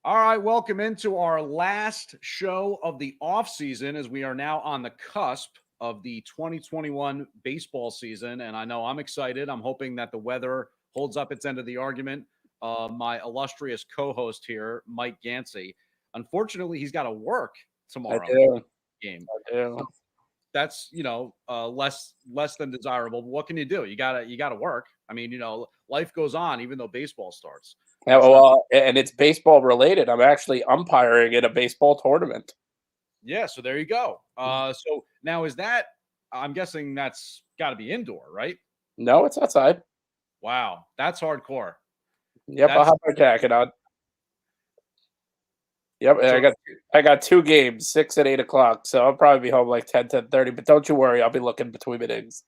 All right, welcome into our last show of the off season as we are now on the cusp of the 2021 baseball season. And I know I'm excited. I'm hoping that the weather holds up its end of the argument. My illustrious co host here, Mike Gansey, unfortunately, he's got to work I tomorrow do. game. I do. That's less than desirable. But what can you do? You gotta work. I mean, life goes on even though baseball starts. Yeah, Fortunately, well, and it's baseball related. I'm actually umpiring in a baseball tournament. yeah, so there you go. So now is that I'm guessing that's got to be indoor, right? No, it's outside. Wow, that's hardcore. Yep, I'll That's have my jacket on. Yep, and so I got two games, 6 and 8 o'clock. So I'll probably be home like 10:30. But don't you worry, I'll be looking between innings.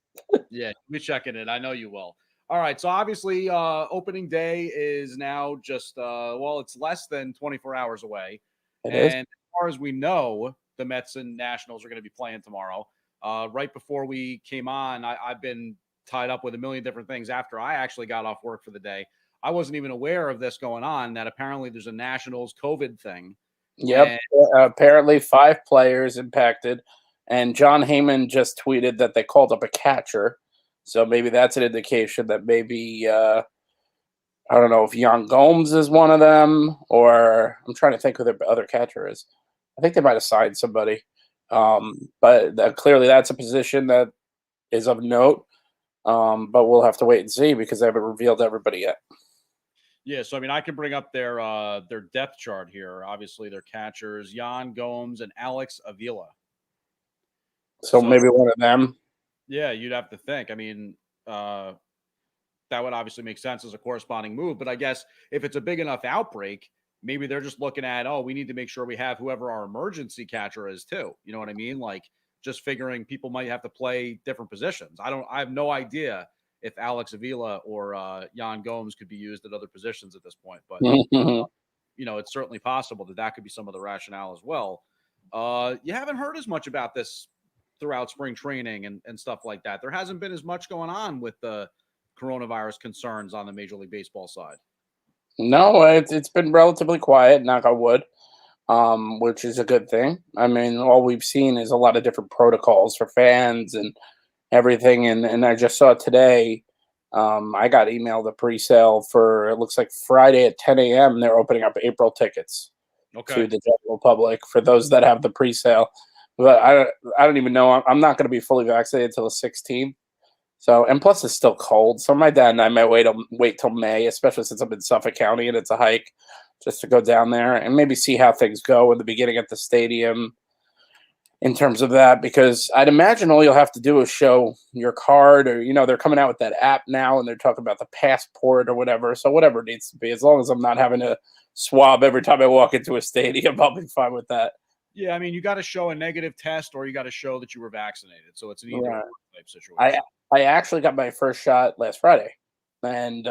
yeah, we checking it. I know you will. All right, so obviously opening day is now just it's less than 24 hours away. It is. And as far as we know, the Mets and Nationals are going to be playing tomorrow. Right before we came on, I've been tied up with a million different things after I actually got off work for the day. I wasn't even aware of this going on, that apparently there's a Nationals COVID thing. Yep. And Apparently, 5 players impacted, and John Heyman just tweeted that they called up a catcher. So maybe that's an indication that maybe I don't know if Jan Gomes is one of them, or I'm trying to think who their other catcher is. I think they might have signed somebody, but clearly that's a position that is of note. But we'll have to wait and see because they haven't revealed everybody yet. yeah, so I mean, I can bring up their depth chart here. Obviously, their catchers, Jan Gomes and Alex Avila. So So maybe one of them. yeah, you'd have to think. I mean, that would obviously make sense as a corresponding move. But I guess if it's a big enough outbreak, maybe they're just looking at, oh, we need to make sure we have whoever our emergency catcher is too. You know what I mean? Like just figuring people might have to play different positions. I have no idea if Alex Avila or Jan Gomes could be used at other positions at this point. But it's certainly possible that could be some of the rationale as well. You haven't heard as much about this throughout spring training and stuff like that. There hasn't been as much going on with the coronavirus concerns on the Major League Baseball side. No, it's been relatively quiet, knock on wood, which is a good thing. I mean, all we've seen is a lot of different protocols for fans and everything. And I just saw today, I got emailed a pre-sale for, it looks like Friday at 10 a.m. They're opening up April tickets to Okay. the general public for those that have the pre-sale. But I don't even know. I'm not going to be fully vaccinated until the 16th. So, and plus it's still cold. So my dad and I might wait till May, especially since I'm in Suffolk County and it's a hike, just to go down there and maybe see how things go in the beginning at the stadium in terms of that, because I'd imagine all you'll have to do is show your card, or they're coming out with that app now and they're talking about the passport or whatever. So whatever it needs to be, as long as I'm not having to swab every time I walk into a stadium, I'll be fine with that. Yeah, I mean, you got to show a negative test or you got to show that you were vaccinated. So it's an either Right. type I situation. I actually got my first shot last Friday, and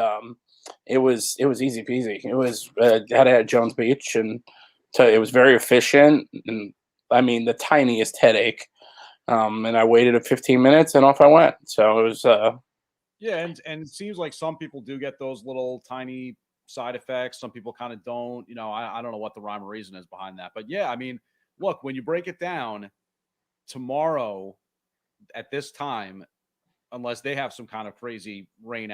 it was easy peasy. It was had it at Jones Beach, and so it was very efficient. And I mean, the tiniest headache. And I waited 15 minutes, and off I went. So it was. Yeah, and it seems like some people do get those little tiny side effects. Some people kind of don't. I don't know what the rhyme or reason is behind that. But yeah, I mean, look, when you break it down, tomorrow at this time, unless they have some kind of crazy rain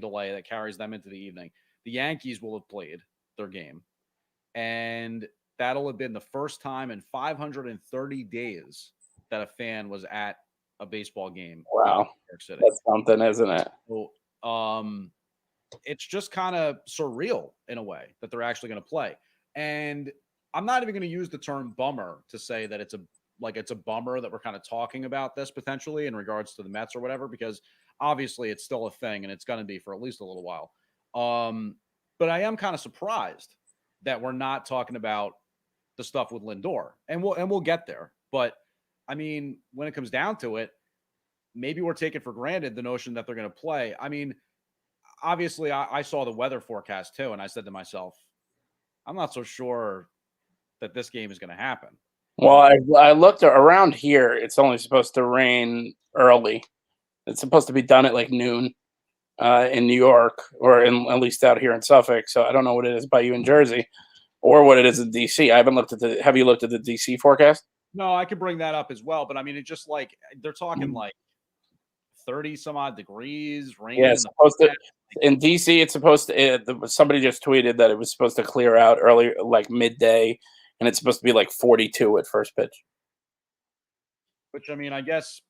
delay that carries them into the evening, the Yankees will have played their game. And that'll have been the first time in 530 days that a fan was at a baseball game in Wow, New York City. that's something, isn't it? So it's just kind of surreal in a way that they're actually going to play. And I'm not even going to use the term bummer to say that it's a bummer that we're kind of talking about this potentially in regards to the Mets or whatever, because obviously it's still a thing and it's going to be for at least a little while. But I am kind of surprised that we're not talking about the stuff with Lindor, and we'll get there. But I mean, when it comes down to it, maybe we're taking for granted the notion that they're going to play. I mean, obviously, I saw the weather forecast too, and I said to myself, I'm not so sure that this game is going to happen. Well, I looked around here. It's only supposed to rain early. It's supposed to be done at like noon in New York, or at least out here in Suffolk. So I don't know what it is by you in Jersey. or what it is in DC. I haven't looked at the. Have you looked at the DC forecast? No, I could bring that up as well, but I mean, it's just like they're talking like 30 some odd degrees, Yeah, raining in it's the supposed to. forecast. In DC, it's supposed to. Somebody just tweeted that it was supposed to clear out early, like midday, and it's supposed to be like 42 at first pitch. Which I mean, I guess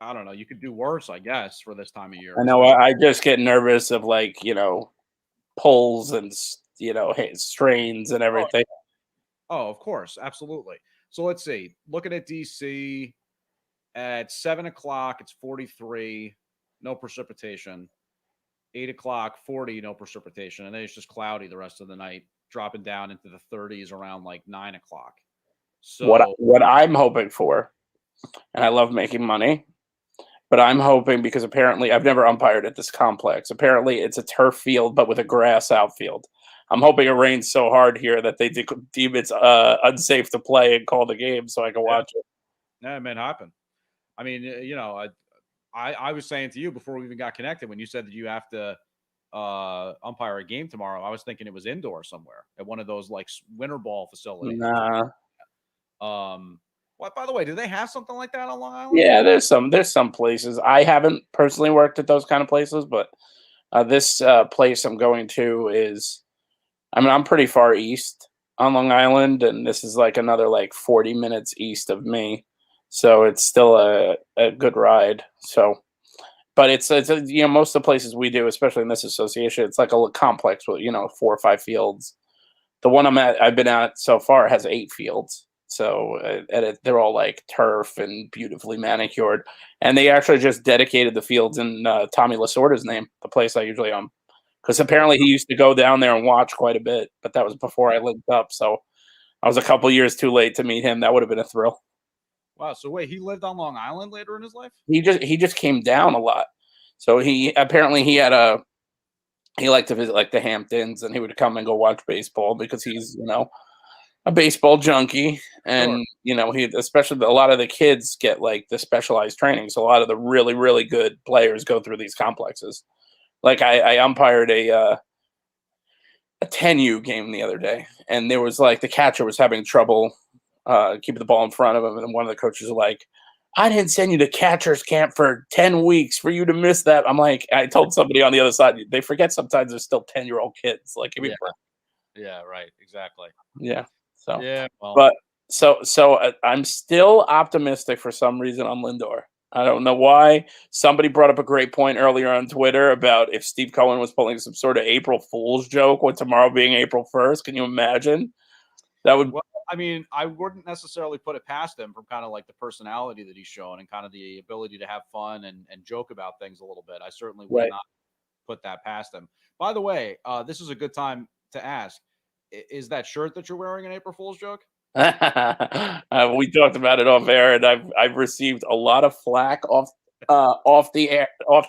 I don't know. You could do worse, I guess, for this time of year. I know. Especially, I just get nervous of like pulls and strains and oh, everything. oh, of course, absolutely. So let's see. Looking at DC at 7 o'clock, it's 43, no precipitation. 8 o'clock, 40, no precipitation, and then it's just cloudy the rest of the night, dropping down into the 30s around like 9 o'clock. So What I'm hoping for, and I love making money, but I'm hoping because apparently I've never umpired at this complex. Apparently it's a turf field, but with a grass outfield. I'm hoping it rains so hard here that they deem it's unsafe to play and call the game so I can watch it. yeah, it may happen. I mean, I was saying to you before we even got connected when you said that you have to umpire a game tomorrow. I was thinking it was indoor somewhere at one of those like winter ball facilities. Nah. What by the way, do they have something like that on Long Island? Yeah, there's some places. I haven't personally worked at those kind of places, but this place I'm going to is, I mean, I'm pretty far east on Long Island, and this is like another like 40 minutes east of me, so it's still a good ride. So, but it's most of the places we do, especially in this association, it's like a little complex with 4 or 5 fields. The one I've been at so far has 8 fields. So they're all like turf and beautifully manicured, and they actually just dedicated the fields in Tommy Lasorda's name, the place I usually because apparently he used to go down there and watch quite a bit, but that was before I linked up. So I was a couple years too late to meet him. That would have been a thrill. Wow. So wait, he lived on Long Island later in his life? He just came down a lot. So he liked to visit like the Hamptons, and he would come and go watch baseball because he's a baseball junkie, Sure. and he especially a lot of the kids get like the specialized training. So a lot of the really really good players go through these complexes. Like I umpired a 10U game the other day, and there was like the catcher was having trouble keeping the ball in front of him, and one of the coaches was like, "I didn't send you to catcher's camp for 10 weeks for you to miss that." I'm like, I told somebody on the other side, they forget sometimes they're still 10-year-old kids. Like, give me a break. Yeah, right. Exactly. Yeah. So, Yeah. Well, but I'm still optimistic for some reason on Lindor. I don't know why. Somebody brought up a great point earlier on Twitter about if Steve Cohen was pulling some sort of April Fool's joke with tomorrow being April 1st. Can you imagine? That would. well, I mean, I wouldn't necessarily put it past him from kind of like the personality that he's shown and kind of the ability to have fun and joke about things a little bit. I certainly would Right. not put that past him. By the way, this is a good time to ask: is that shirt that you're wearing an April Fool's joke? We talked about it off air, and I've received a lot of flack off the air. I like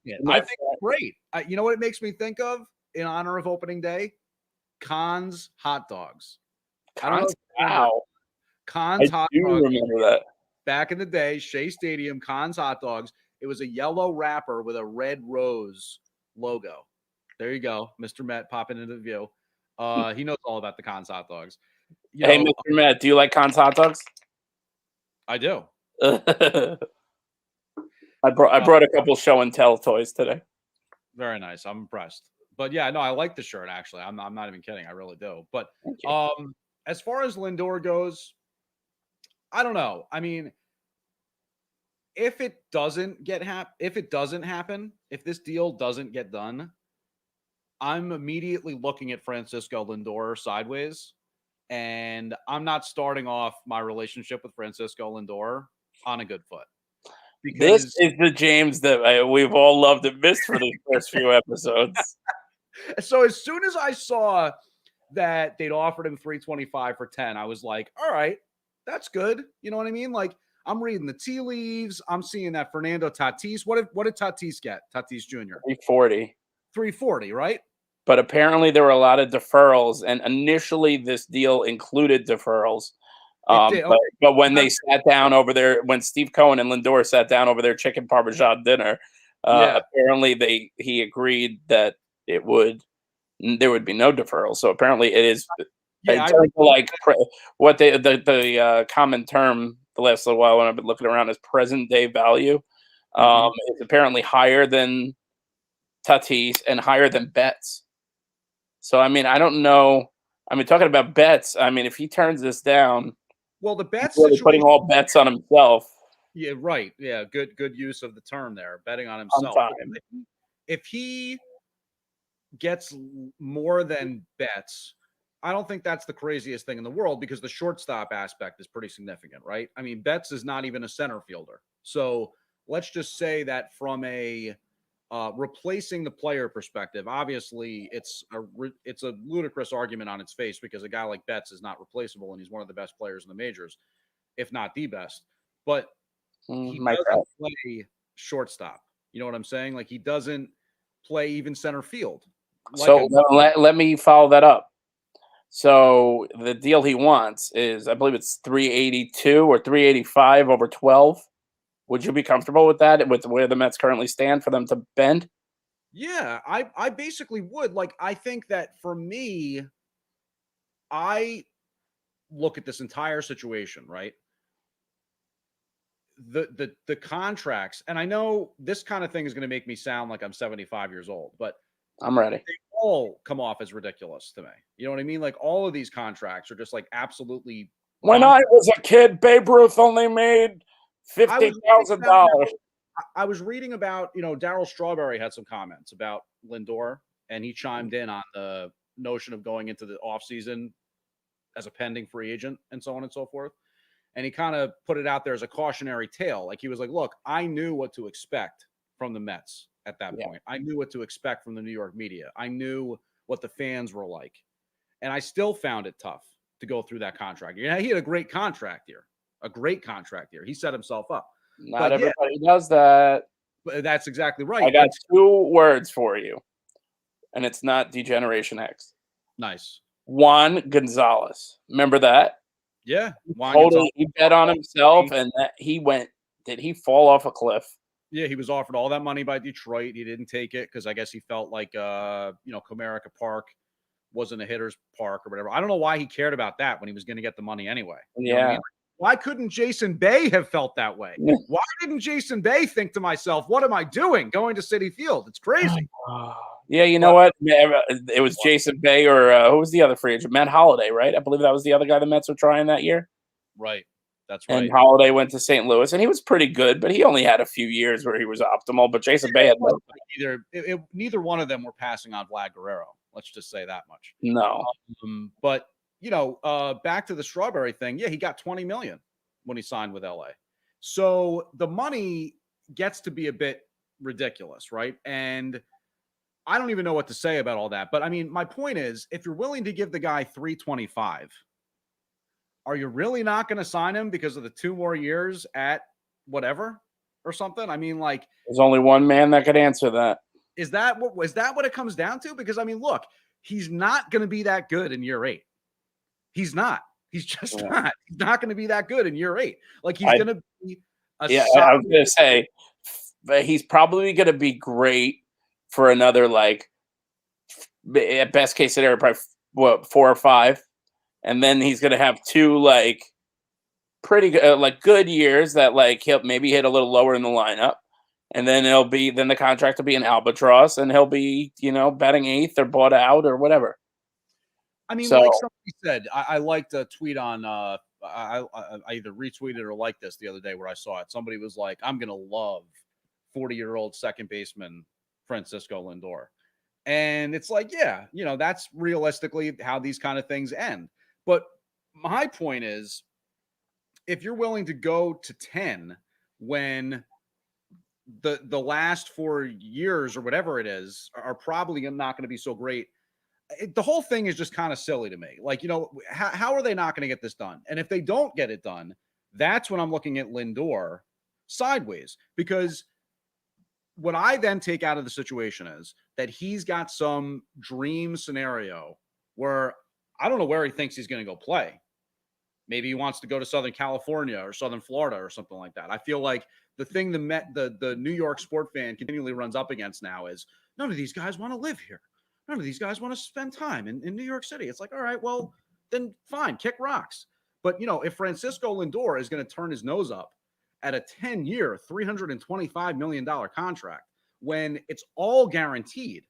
it. I think it's great. You know what it makes me think of in honor of opening day? Khan's hot dogs. I don't know. If you remember. Wow, I Khan's hot do dogs. remember that. Back in the day, Shea Stadium, Khan's hot dogs. It was a yellow wrapper with a red rose logo. There you go, Mr. Met popping into view. He knows all about the Khan's hot dogs. Hey, Mr. Matt, do you like Khan's hot dogs? I do. I brought a couple show and tell toys today. Very nice. I'm impressed. But yeah, no, I like the shirt actually. I'm not even kidding. I really do. But as far as Lindor goes, I don't know. I mean, if it doesn't happen, if this deal doesn't get done, I'm immediately looking at Francisco Lindor sideways, and I'm not starting off my relationship with Francisco Lindor on a good foot. This is the James that we've all loved and missed for the first few episodes. So as soon as I saw that they'd offered him 325 for 10, I was like, all right, that's good. You know what I mean? Like, I'm reading the tea leaves. I'm seeing that Fernando Tatis. What did Tatis get? Tatis Jr. 340. 340, right? But apparently there were a lot of deferrals, and initially this deal included deferrals. It did. But when they sat down over there, when Steve Cohen and Lindor sat down over their chicken parmesan dinner, apparently he agreed that there would be no deferral. So apparently it is Yeah, I terms of like what the common term the last little while when I've been looking around is present day value. It's apparently higher than Tatis and higher than Betts. So I mean, I don't know. I mean, talking about Betts, I mean, if he turns this down, well, the he's bet really putting situation. all bets on himself. Yeah, right. Yeah, good use of the term there, betting on On himself. But time. if he gets more than Betts, I don't think that's the craziest thing in the world because the shortstop aspect is pretty significant, right? I mean, Betts is not even a center fielder. So let's just say that from a replacing the player perspective, obviously it's a ludicrous argument on its face because a guy like Betts is not replaceable and he's one of the best players in the majors, if not the best. But he My doesn't crap. play shortstop. You know what I'm saying? Like he doesn't play even center field. Like So let me follow that up. So the deal he wants is, I believe it's 382 or 385 over 12. Would you be comfortable with that, with where the Mets currently stand for them to bend? yeah, I basically would. Like I think that for me, I look at this entire situation, right? The contracts, and I know this kind of thing is going to make me sound like I'm 75 years old, but I'm ready. they all come off as ridiculous to me. You know what I mean? Like all of these contracts are just like absolutely When bonkers. I was a kid, Babe Ruth only made I was reading about $50,000. I was reading about, Darryl Strawberry had some comments about Lindor, and he chimed in on the notion of going into the offseason as a pending free agent and so on and so forth. And he kind of put it out there as a cautionary tale. Like he was like, look, I knew what to expect from the Mets at that Yeah. point. I knew what to expect from the New York media. I knew what the fans were like. And I still found it tough to go through that contract. Yeah, he had a great contract here. A great contract here. He set himself up. Not But yeah, everybody does that. that's exactly I right. got But two words for you, and it's not Degeneration X. nice. Juan Gonzalez. Remember that? Yeah. Juan Gonzalez. Totally, he bet on himself, and that he went. Did he fall off a cliff? Yeah, he was offered all that money by Detroit. He didn't take it because I guess he felt like Comerica Park wasn't a hitter's park or whatever. I don't know why he cared about that when he was going to get the money anyway. You know what I Yeah. mean? Why couldn't Jason Bay have felt that way? Why didn't Jason Bay think to myself, what am I doing going to Citi Field? It's crazy. Yeah, you know what? It was Jason Bay or who was the other free agent? Matt Holliday, right? I believe that was the other guy the Mets were trying that year. Right. That's And right. Holliday went to St. Louis, and he was pretty good, but he only had a few years where he was optimal. But Jason Bay had Neither one of them were passing on Vlad Guerrero. Let's just say that much. no. But back to the Strawberry thing. Yeah, he got 20 million when he signed with LA. So the money gets to be a bit ridiculous, right? And I don't even know what to say about all that. But I mean, my point is, if you're willing to give the guy 325, are you really not going to sign him because of the 2 more years at whatever or something? I mean, like, There's only one man that could answer that. is that what it comes down to? Because I mean, look, he's not going to be that good in year 8. He's not. He's just not. He's not going to be that good in year 8. Like he's going to be I was going to say, but he's probably going to be great for another, like, at best case scenario, probably 4 or 5, and then he's going to have 2 like pretty good, good years that like he'll maybe hit a little lower in the lineup. And then the contract will be an albatross, and he'll be, batting 8th or bought out or whatever. I mean, like somebody said, I liked a tweet on, I either retweeted or liked this the other day where I saw it. Somebody was like, I'm going to love 40-year-old second baseman Francisco Lindor. And it's like, yeah, that's realistically how these kind of things end. But my point is, if you're willing to go to 10 when the last 4 years or whatever it is are probably not going to be so great. The whole thing is just kind of silly to me. Like, how are they not going to get this done? And if they don't get it done, that's when I'm looking at Lindor sideways, because what I then take out of the situation is that he's got some dream scenario where I don't know where he thinks he's going to go play. Maybe he wants to go to Southern California or Southern Florida or something like that. I feel like the thing the New York sport fan continually runs up against now is none of these guys want to live here. None of these guys want to spend time in New York City. It's like, all right, well, then fine, kick rocks. But, if Francisco Lindor is going to turn his nose up at a 10-year, $325 million contract when it's all guaranteed,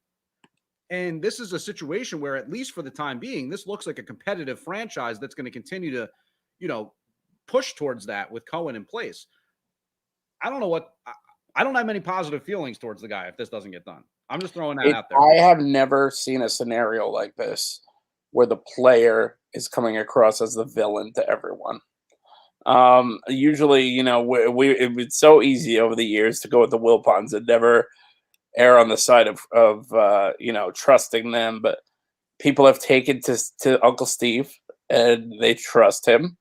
and this is a situation where, at least for the time being, this looks like a competitive franchise that's going to continue to, push towards that with Cohen in place. I don't know what I don't have many positive feelings towards the guy if this doesn't get done. I'm just throwing that out there. I have never seen a scenario like this where the player is coming across as the villain to everyone. Usually, it's so easy over the years to go with the Wilpons and never err on the side of trusting them. But people have taken to Uncle Steve and they trust him.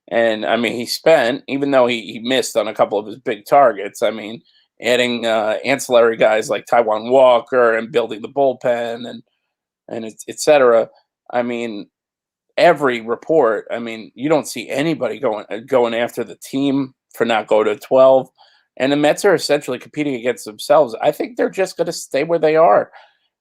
And I mean, he spent, even though he missed on a couple of his big targets, I mean, adding ancillary guys like Taiwan Walker and building the bullpen and et cetera. I mean, every report, I mean, you don't see anybody going after the team for not going to 12. And the Mets are essentially competing against themselves. I think they're just going to stay where they are.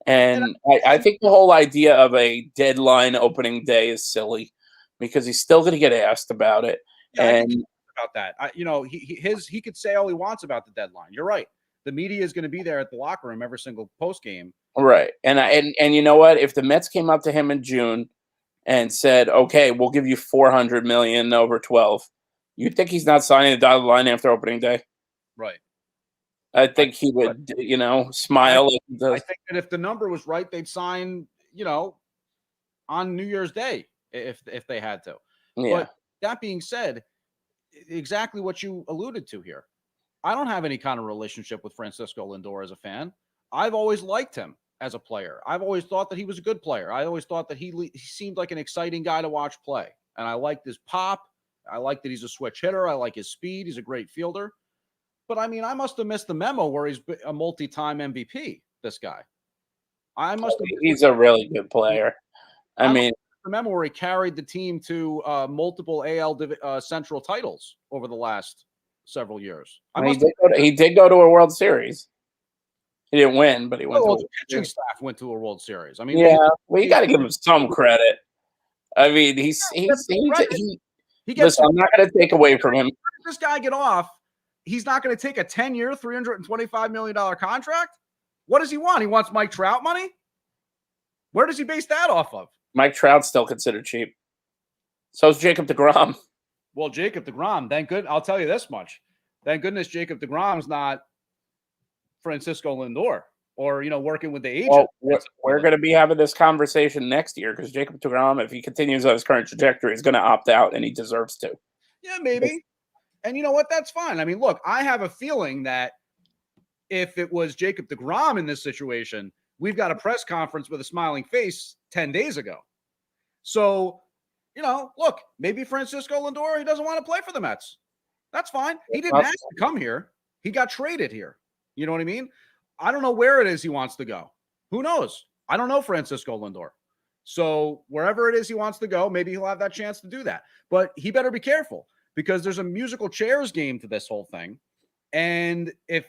And I think the whole idea of a deadline opening day is silly because he's still going to get asked about it. Yeah, and about that, he could say all he wants about the deadline. You're right. The media is going to be there at the locker room every single post game. Right. And you know what? If the Mets came up to him in June and said, "Okay, we'll give you $400 million over 12," you think he's not signing the dotted line after opening day? Right. I think he would, smile. I think that if the number was right, they'd sign, on New Year's Day if they had to. Yeah. But that being said, exactly what you alluded to here. I don't have any kind of relationship with Francisco Lindor as a fan. I've always liked him as a player. I've always thought that he was a good player. I always thought that he seemed like an exciting guy to watch play. And I liked his pop. I like that he's a switch hitter. I like his speed. He's a great fielder. But I mean, I must have missed the memo where he's a multi-time MVP, this guy. He's a really good player. I mean, the memo where he carried the team to multiple AL Central titles over the last several years. He did go to a World Series. He didn't win, but he went. The pitching staff went to a World Series. I mean, yeah, you got to give him some credit. I mean, he listen, I'm not going to take away from him. This guy get off. He's not going to take a 10-year, $325 million contract. What does he want? He wants Mike Trout money. Where does he base that off of? Mike Trout's still considered cheap. So is Jacob deGrom. Well, Jacob deGrom, thank goodness. I'll tell you this much. Thank goodness Jacob deGrom's not Francisco Lindor or, working with the agent. Well, we're going to be having this conversation next year because Jacob deGrom, if he continues on his current trajectory, is going to opt out, and he deserves to. Yeah, maybe. And you know what? That's fine. I mean, look, I have a feeling that if it was Jacob deGrom in this situation, we've got a press conference with a smiling face 10 days ago. So, look, maybe Francisco Lindor, he doesn't want to play for the Mets. That's fine. He didn't ask to come here. He got traded here. You know what I mean? I don't know where it is he wants to go. Who knows? I don't know Francisco Lindor. So wherever it is he wants to go, maybe he'll have that chance to do that. But he better be careful because there's a musical chairs game to this whole thing. And if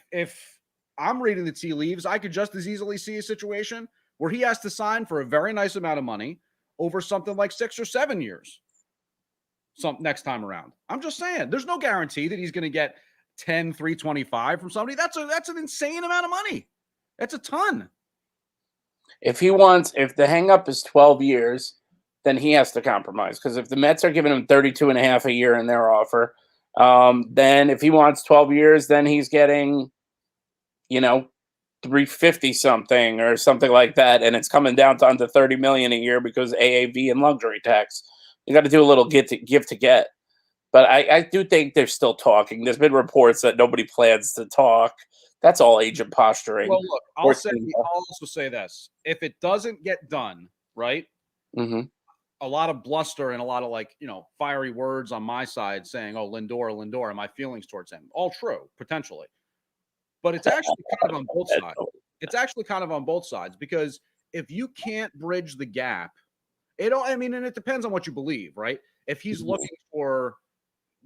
I'm reading the tea leaves, I could just as easily see a situation where he has to sign for a very nice amount of money over something like 6 or 7 years. Next time around. I'm just saying, there's no guarantee that he's going to get 10, 325 from somebody. That's an insane amount of money. That's a ton. If the hang up is 12 years, then he has to compromise. Because if the Mets are giving him 32 and a half a year in their offer, then if he wants 12 years, then he's getting, 350 something or something like that. And it's coming down to under 30 million a year because AAV and luxury tax. You got to do a little give to get. But I do think they're still talking. There's been reports that nobody plans to talk. That's all agent posturing. Well, look, I'll also say this. If it doesn't get done, right, a lot of bluster and a lot of fiery words on my side saying, oh, Lindor, and my feelings towards him. All true, potentially. But it's actually kind of on both sides. It's actually kind of on both sides because if you can't bridge the gap, and it depends on what you believe, right? If he's looking for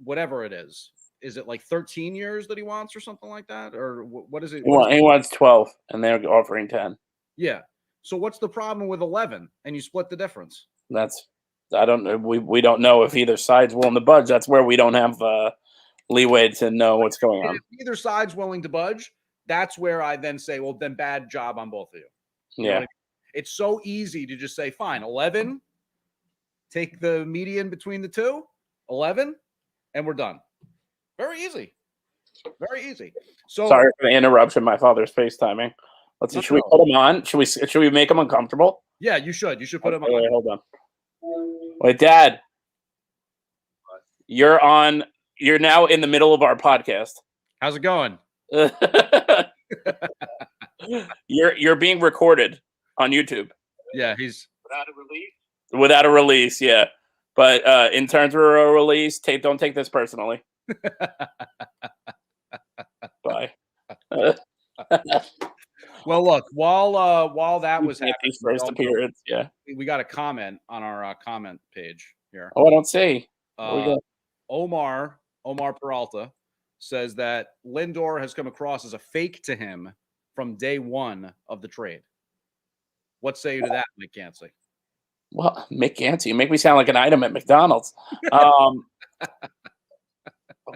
whatever it is it like 13 years that he wants or something like that? Or what is it? He wants 12 and they're offering 10. Yeah. So what's the problem with 11 and you split the difference? That's I don't know. We don't know if either side's willing to budge. That's where we don't have leeway to know what's going on. If either side's willing to budge, that's where I then say, well, then bad job on both of you. You know what I mean? It's so easy to just say, fine, 11, take the median between the two, 11, and we're done. Very easy. Very easy. So sorry for the interruption. My father's FaceTiming. Let's see. Should we put him on? Should we make him uncomfortable? Yeah, you should. You should put him on. Wait, hold on. Wait, Dad. You're on. You're now in the middle of our podcast. How's it going? You're being recorded on YouTube. Yeah, he's without a release. Yeah, but in terms of a release, don't take this personally. Bye. Well, look, while that was happening, his first appearance, we got a comment on our comment page here. Oh, I don't see. Omar Peralta says that Lindor has come across as a fake to him from day one of the trade. What say you to that, Mick Yancey? Well, Mick Yancey, you make me sound like an item at McDonald's.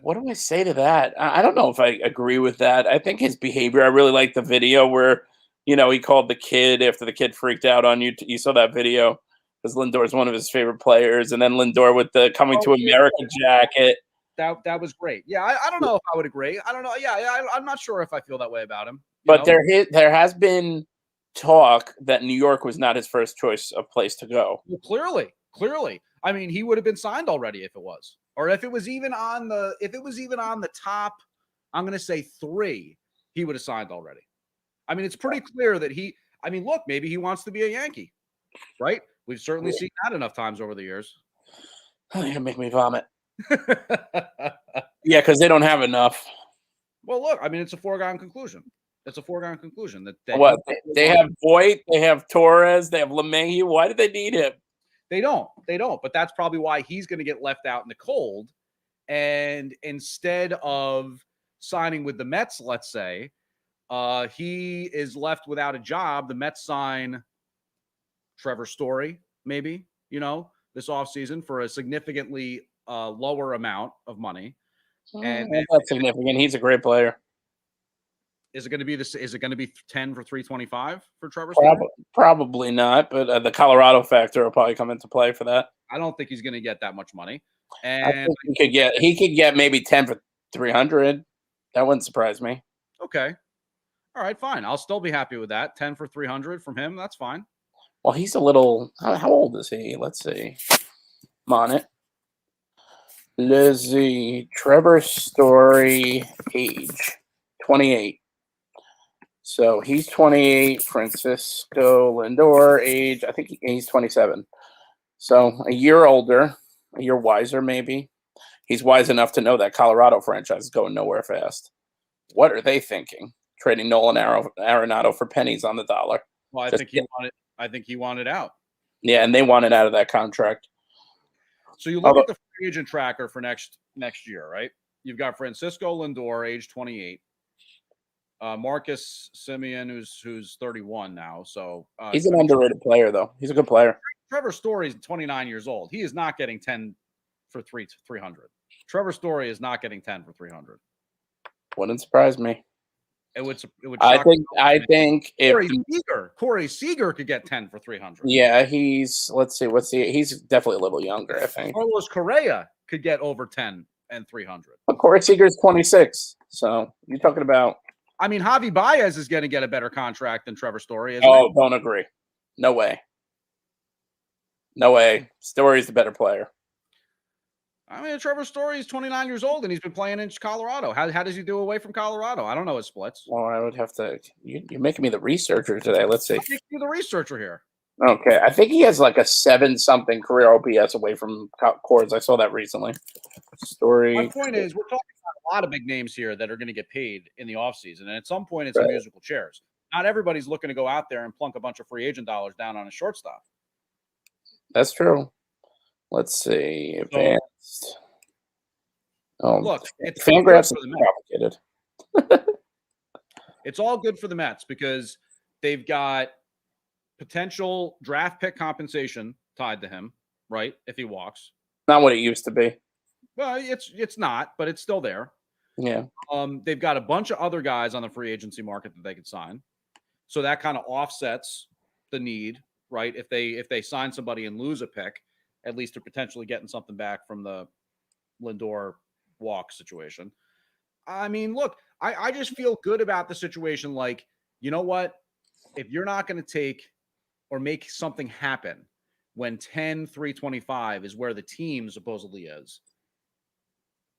What do I say to that? I don't know if I agree with that. I think his behavior, I really like the video where, he called the kid after the kid freaked out on you. You saw that video because Lindor is one of his favorite players. And then Lindor with the Coming to America jacket. That was great. Yeah, I don't know if I would agree. I don't know. Yeah, I'm not sure if I feel that way about him. But there has been talk that New York was not his first choice of place to go. Well, clearly. I mean, he would have been signed already if it was. Or if it was even on the top, I'm going to say 3, he would have signed already. I mean, it's pretty clear that look, maybe he wants to be a Yankee, right? We've certainly seen that enough times over the years. You're going to make me vomit. Yeah, because they don't have enough. Well, look, I mean, it's a foregone conclusion. It's a foregone conclusion that what they have Voit, they have Torres, they have LeMahieu. Why do they need him? They don't. But that's probably why he's going to get left out in the cold. And instead of signing with the Mets, let's say, he is left without a job. The Mets sign Trevor Story, maybe, this offseason for a significantly lower amount of money. And that's significant. He's a great player. Is it going to be 10 for $325 for Trevor Story? Probably not, but the Colorado factor will probably come into play for that. I don't think he's going to get that much money. And he could get maybe 10 for $300. That wouldn't surprise me. Okay. All right, fine. I'll still be happy with that. 10 for $300 from him. That's fine. Well, he's a little. How old is he? Let's see. I'm on it. Lizzie Trevor Story age 28. So he's 28. Francisco Lindor age, I think he's 27. So a year older, a year wiser maybe. He's wise enough to know that Colorado franchise is going nowhere fast. What are they thinking? Trading Nolan Arenado for pennies on the dollar. Well, I think he wanted out. Yeah, and they wanted out of that contract. So you look at the free agent tracker for next year, right? You've got Francisco Lindor, age 28. Marcus Semien, who's 31 now. So he's an underrated player, though. He's a good player. Trevor Story is 29 years old. He is not getting 10 for 300. Trevor Story is not getting 10 for 300. Wouldn't surprise me. It would. I think if Corey Seager could get 10 for 300. Yeah, he's. Let's see. He's definitely a little younger. I think Carlos Correa could get over 10 and 300. But Corey Seager's 26. So you're talking about. I mean, Javi Baez is going to get a better contract than Trevor Story. Don't agree. No way. Story's the better player. I mean, Trevor Story is 29 years old, and he's been playing in Colorado. How does he do away from Colorado? I don't know his splits. Well, I would have to. You're making me the researcher today. Let's see. You're the researcher here. Okay, I think he has like a 7-something career OPS away from Coors. I saw that recently. Story. My point is, we're talking about a lot of big names here that are going to get paid in the offseason, and at some point, it's a musical chairs. Not everybody's looking to go out there and plunk a bunch of free agent dollars down on a shortstop. That's true. Let's see. Advanced. Look, it's Fangraphs is complicated. It's all good for the Mets because they've got potential draft pick compensation tied to him, right? If he walks. Not what it used to be. Well, it's not, but it's still there. Yeah. They've got a bunch of other guys on the free agency market that they could sign. So that kind of offsets the need, right? If they sign somebody and lose a pick, at least they're potentially getting something back from the Lindor walk situation. I mean, look, I just feel good about the situation. Like, you know what? If you're not going to take or make something happen when 10-325 is where the team supposedly is,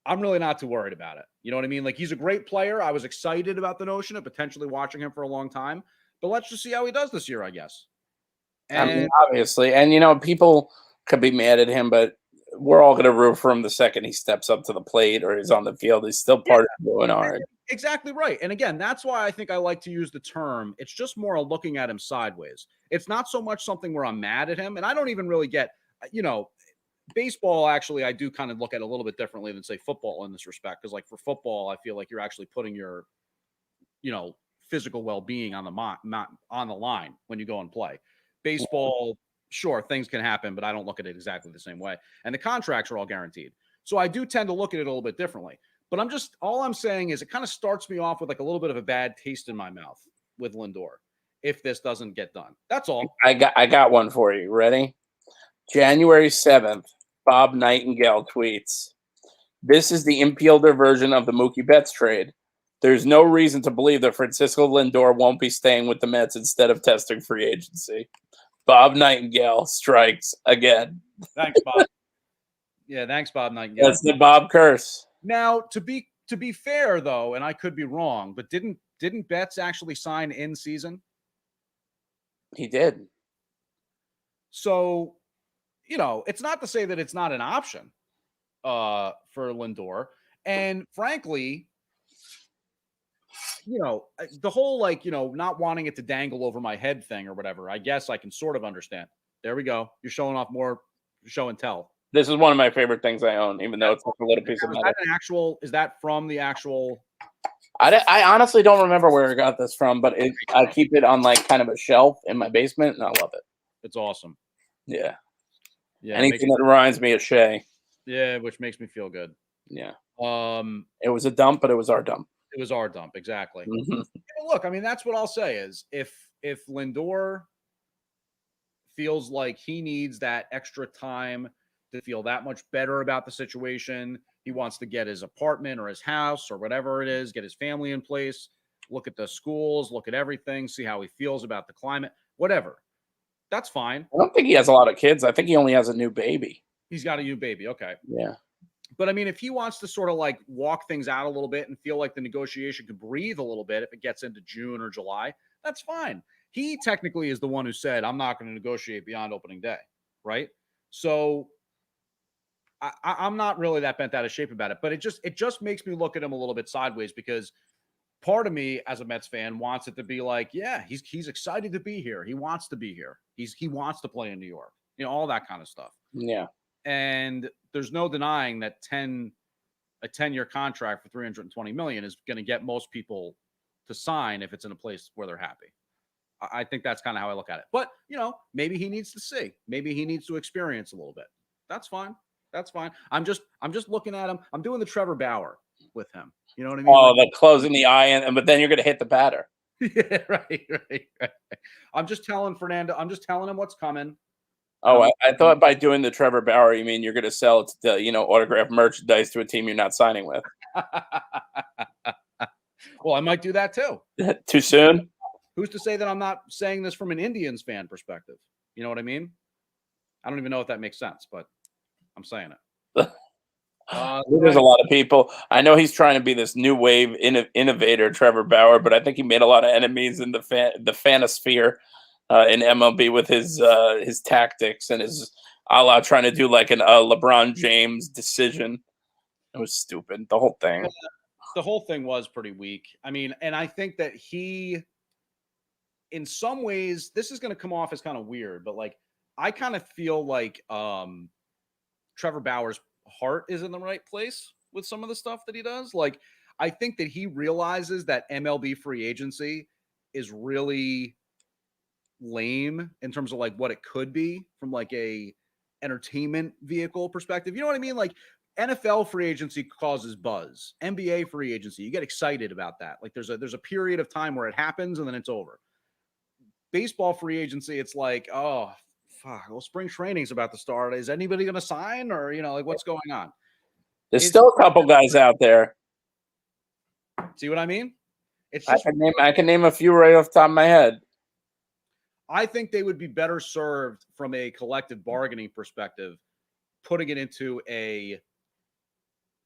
I'm really not too worried about it. You know what I mean? Like, he's a great player. I was excited about the notion of potentially watching him for a long time, but let's just see how he does this year, I guess. I mean, And obviously. And, you know, people could be mad at him, but we're all going to root for him the second he steps up to the plate or he's on the field. He's still yeah, part of going hard. exactly right. And again, that's why I think I like to use the term. It's just more looking at him sideways. It's not so much something where I'm mad at him. And I don't even really get, baseball, actually, I do kind of look at it a little bit differently than, say, football in this respect. Because, like, for football, I feel like you're actually putting your, physical well-being on the line when you go and play. Baseball, sure, things can happen, but I don't look at it exactly the same way. And the contracts are all guaranteed. So I do tend to look at it a little bit differently. But all I'm saying is it kind of starts me off with like a little bit of a bad taste in my mouth with Lindor if this doesn't get done. That's all. I got one for you. Ready? January 7th, Bob Nightingale tweets, "This is the infielder version of the Mookie Betts trade. There's no reason to believe that Francisco Lindor won't be staying with the Mets instead of testing free agency. Bob Nightingale strikes again." Thanks, Bob. Yeah, thanks, Bob Nightingale. That's the Bob curse. Now, to be fair though, and I could be wrong, but didn't Betts actually sign in season? He did. So, it's not to say that it's not an option for Lindor. And frankly, the whole not wanting it to dangle over my head thing or whatever, I guess I can sort of understand. There we go. You're showing off more show and tell. This is one of my favorite things I own, even though it's like a little piece of metal. Is that from the actual? I honestly don't remember where I got this from, but I keep it on like kind of a shelf in my basement, and I love it. It's awesome. Yeah. Yeah. Anything that reminds me of Shea. Yeah, which makes me feel good. Yeah. It was a dump, but it was our dump. It was our dump, exactly. Mm-hmm. Look, I mean, that's what I'll say is if Lindor feels like he needs that extra time to feel that much better about the situation, he wants to get his apartment or his house or whatever it is, get his family in place, look at the schools, look at everything, see how he feels about the climate, whatever. That's fine. I don't think he has a lot of kids. I think he only has a new baby. He's got a new baby. Okay. Yeah. But I mean, if he wants to sort of like walk things out a little bit and feel like the negotiation could breathe a little bit if it gets into June or July, that's fine. He technically is the one who said, I'm not going to negotiate beyond opening day. Right. So I'm not really that bent out of shape about it, but it just makes me look at him a little bit sideways because part of me as a Mets fan wants it to be like, yeah, he's excited to be here. He wants to be here. He wants to play in New York, all that kind of stuff. Yeah. And there's no denying that a 10-year contract for $320 million is going to get most people to sign if it's in a place where they're happy. I think that's kind of how I look at it. But, maybe he needs to see. Maybe he needs to experience a little bit. That's fine. That's fine. I'm just looking at him. I'm doing the Trevor Bauer with him. You know what I mean? Oh, the closing the eye, but then you're going to hit the batter. Yeah, right. I'm just telling Fernando. I'm just telling him what's coming. Oh, I thought by doing the Trevor Bauer, you mean you're going to sell it to autographed merchandise to a team you're not signing with. Well, I might do that too. Too soon? Who's to say that I'm not saying this from an Indians fan perspective? You know what I mean? I don't even know if that makes sense, but I'm saying it. There's a lot of people. I know he's trying to be this new wave innovator, Trevor Bauer, but I think he made a lot of enemies in the fanosphere in MLB with his tactics and his a la trying to do like a LeBron James decision. It was stupid. The whole thing. The whole thing was pretty weak. I mean, and I think that he, in some ways, this is going to come off as kind of weird, but like I kind of feel like Trevor Bauer's heart is in the right place with some of the stuff that he does. Like, I think that he realizes that MLB free agency is really lame in terms of like what it could be from like a entertainment vehicle perspective. You know what I mean? Like NFL free agency causes buzz. NBA free agency, you get excited about that. Like there's a period of time where it happens and then it's over. Baseball free agency, it's like, oh fuck, well, spring training's about to start. Is anybody going to sign, or like what's going on? There's still a couple guys out there. See what I mean? It's I just can name a few right off the top of my head. I think they would be better served from a collective bargaining perspective, putting it into a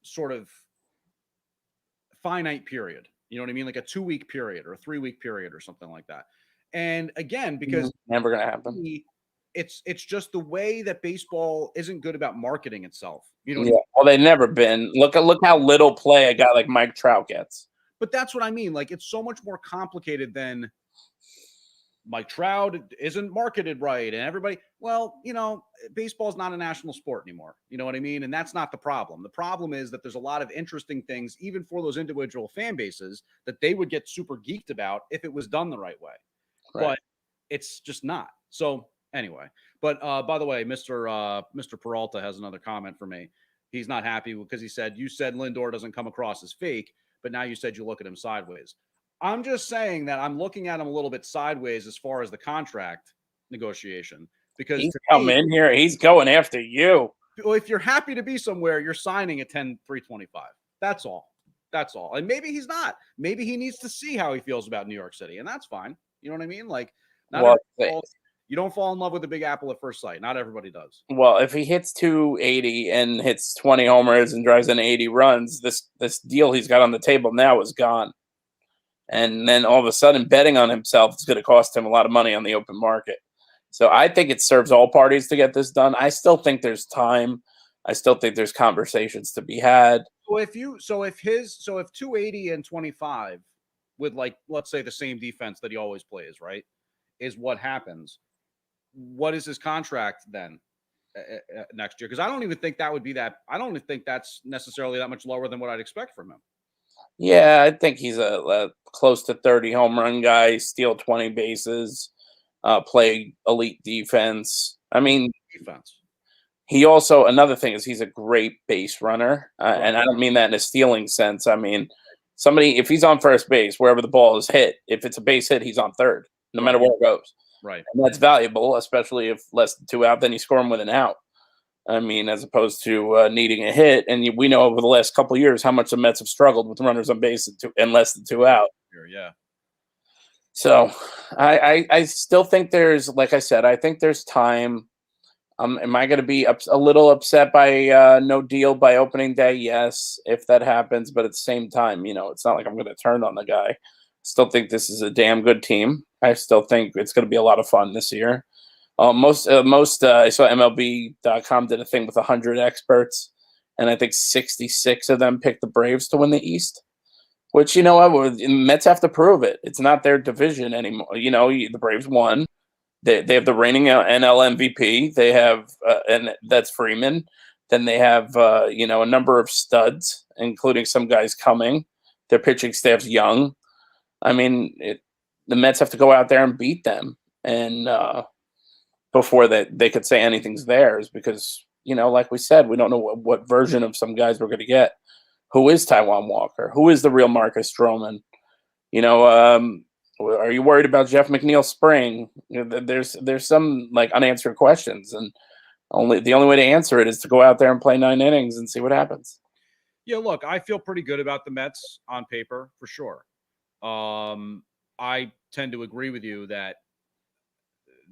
sort of finite period. You know what I mean? Like a 2-week period or a 3-week period or something like that. And again, because never going to happen. It's just the way that baseball isn't good about marketing itself. You know what Yeah. I mean? Well, they've never been. Look how little play a guy like Mike Trout gets. But that's what I mean. Like it's so much more complicated than Mike Trout isn't marketed right, and everybody. Well, baseball is not a national sport anymore. You know what I mean? And that's not the problem. The problem is that there's a lot of interesting things, even for those individual fan bases, that they would get super geeked about if it was done the right way. Right. But it's just not. So anyway, but by the way, Mr. Peralta has another comment for me. He's not happy because he said, you said Lindor doesn't come across as fake, but now you said you look at him sideways. I'm just saying that I'm looking at him a little bit sideways as far as the contract negotiation, because he's come in here. He's going after you. Well, if you're happy to be somewhere, you're signing at 10,325. That's all. And maybe he's not. Maybe he needs to see how he feels about New York City, and that's fine. You know what I mean? Like, you don't fall in love with the Big Apple at first sight. Not everybody does. Well, if he hits 280 and hits 20 homers and drives in 80 runs, this deal he's got on the table now is gone. And then all of a sudden, betting on himself is going to cost him a lot of money on the open market. So I think it serves all parties to get this done. I still think there's time. I still think there's conversations to be had. If 280 and 25 with, like, let's say the same defense that he always plays, right, is what happens. What is his contract then next year? Because I don't even think that would be that. I don't even think that's necessarily that much lower than what I'd expect from him. Yeah, I think he's a close to 30 home run guy, steal 20 bases, play elite defense. I mean, defense. He also, another thing is he's a great base runner. And I don't mean that in a stealing sense. I mean, if he's on first base, wherever the ball is hit, if it's a base hit, he's on third, no matter where it goes. Right. And that's valuable, especially if less than 2 out, then you score him with an out. I mean, as opposed to needing a hit. And we know over the last couple of years how much the Mets have struggled with runners on base and less than 2 out. Yeah. So I still think there's, like I said, I think there's time. Am I going to be a little upset by no deal by opening day? Yes, if that happens. But at the same time, it's not like I'm going to turn on the guy. Still think this is a damn good team. I still think it's going to be a lot of fun this year. I saw MLB.com did a thing with 100 experts, and I think 66 of them picked the Braves to win the East. Which, the Mets have to prove it. It's not their division anymore. The Braves won. They have the reigning NL MVP. They have, and that's Freeman. Then they have, a number of studs, including some guys coming. Their pitching staff's young. I mean, the Mets have to go out there and beat them, and before they could say anything's theirs, because like we said, we don't know what version of some guys we're going to get. Who is Taijuan Walker? Who is the real Marcus Stroman? Are you worried about Jeff McNeil spring? There's some like unanswered questions, and the only way to answer it is to go out there and play 9 innings and see what happens. Yeah, look, I feel pretty good about the Mets on paper for sure. I tend to agree with you that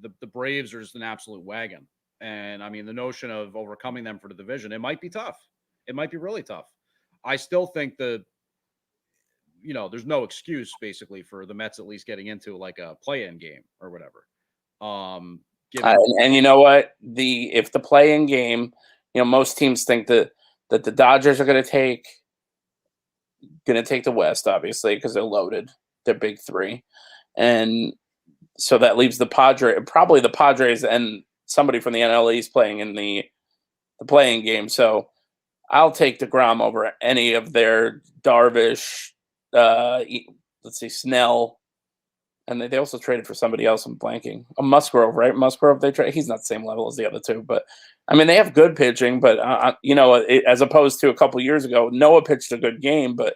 the Braves are just an absolute wagon, and I mean the notion of overcoming them for the division, it might be tough. It might be really tough. I still think there's no excuse basically for the Mets at least getting into like a play-in game or whatever. And you know what? If the play-in game, most teams think that the Dodgers are going to take the West, obviously, because they're loaded. They're big 3, and so that leaves the Padres and somebody from the NL East playing in the play-in game. So I'll take DeGrom over any of their Darvish, Snell, And they also traded for somebody else. I'm blanking. A Musgrove, right? Musgrove. They trade. He's not the same level as the other two, but I mean they have good pitching. But as opposed to a couple years ago, Noah pitched a good game, but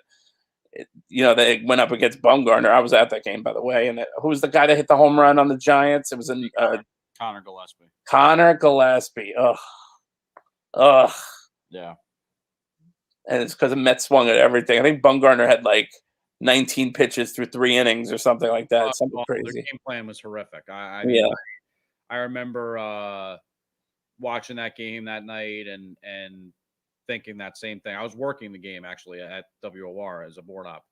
they went up against Bumgarner. I was at that game, by the way. And who was the guy that hit the home run on the Giants? It was Connor Gillespie. Connor Gillespie. Ugh. Ugh. Yeah. And it's because the Mets swung at everything. I think Bumgarner had like 19 pitches through 3 innings or something like that. Something crazy. Their game plan was horrific. I remember watching that game that night and thinking that same thing. I was working the game actually at WOR as a board op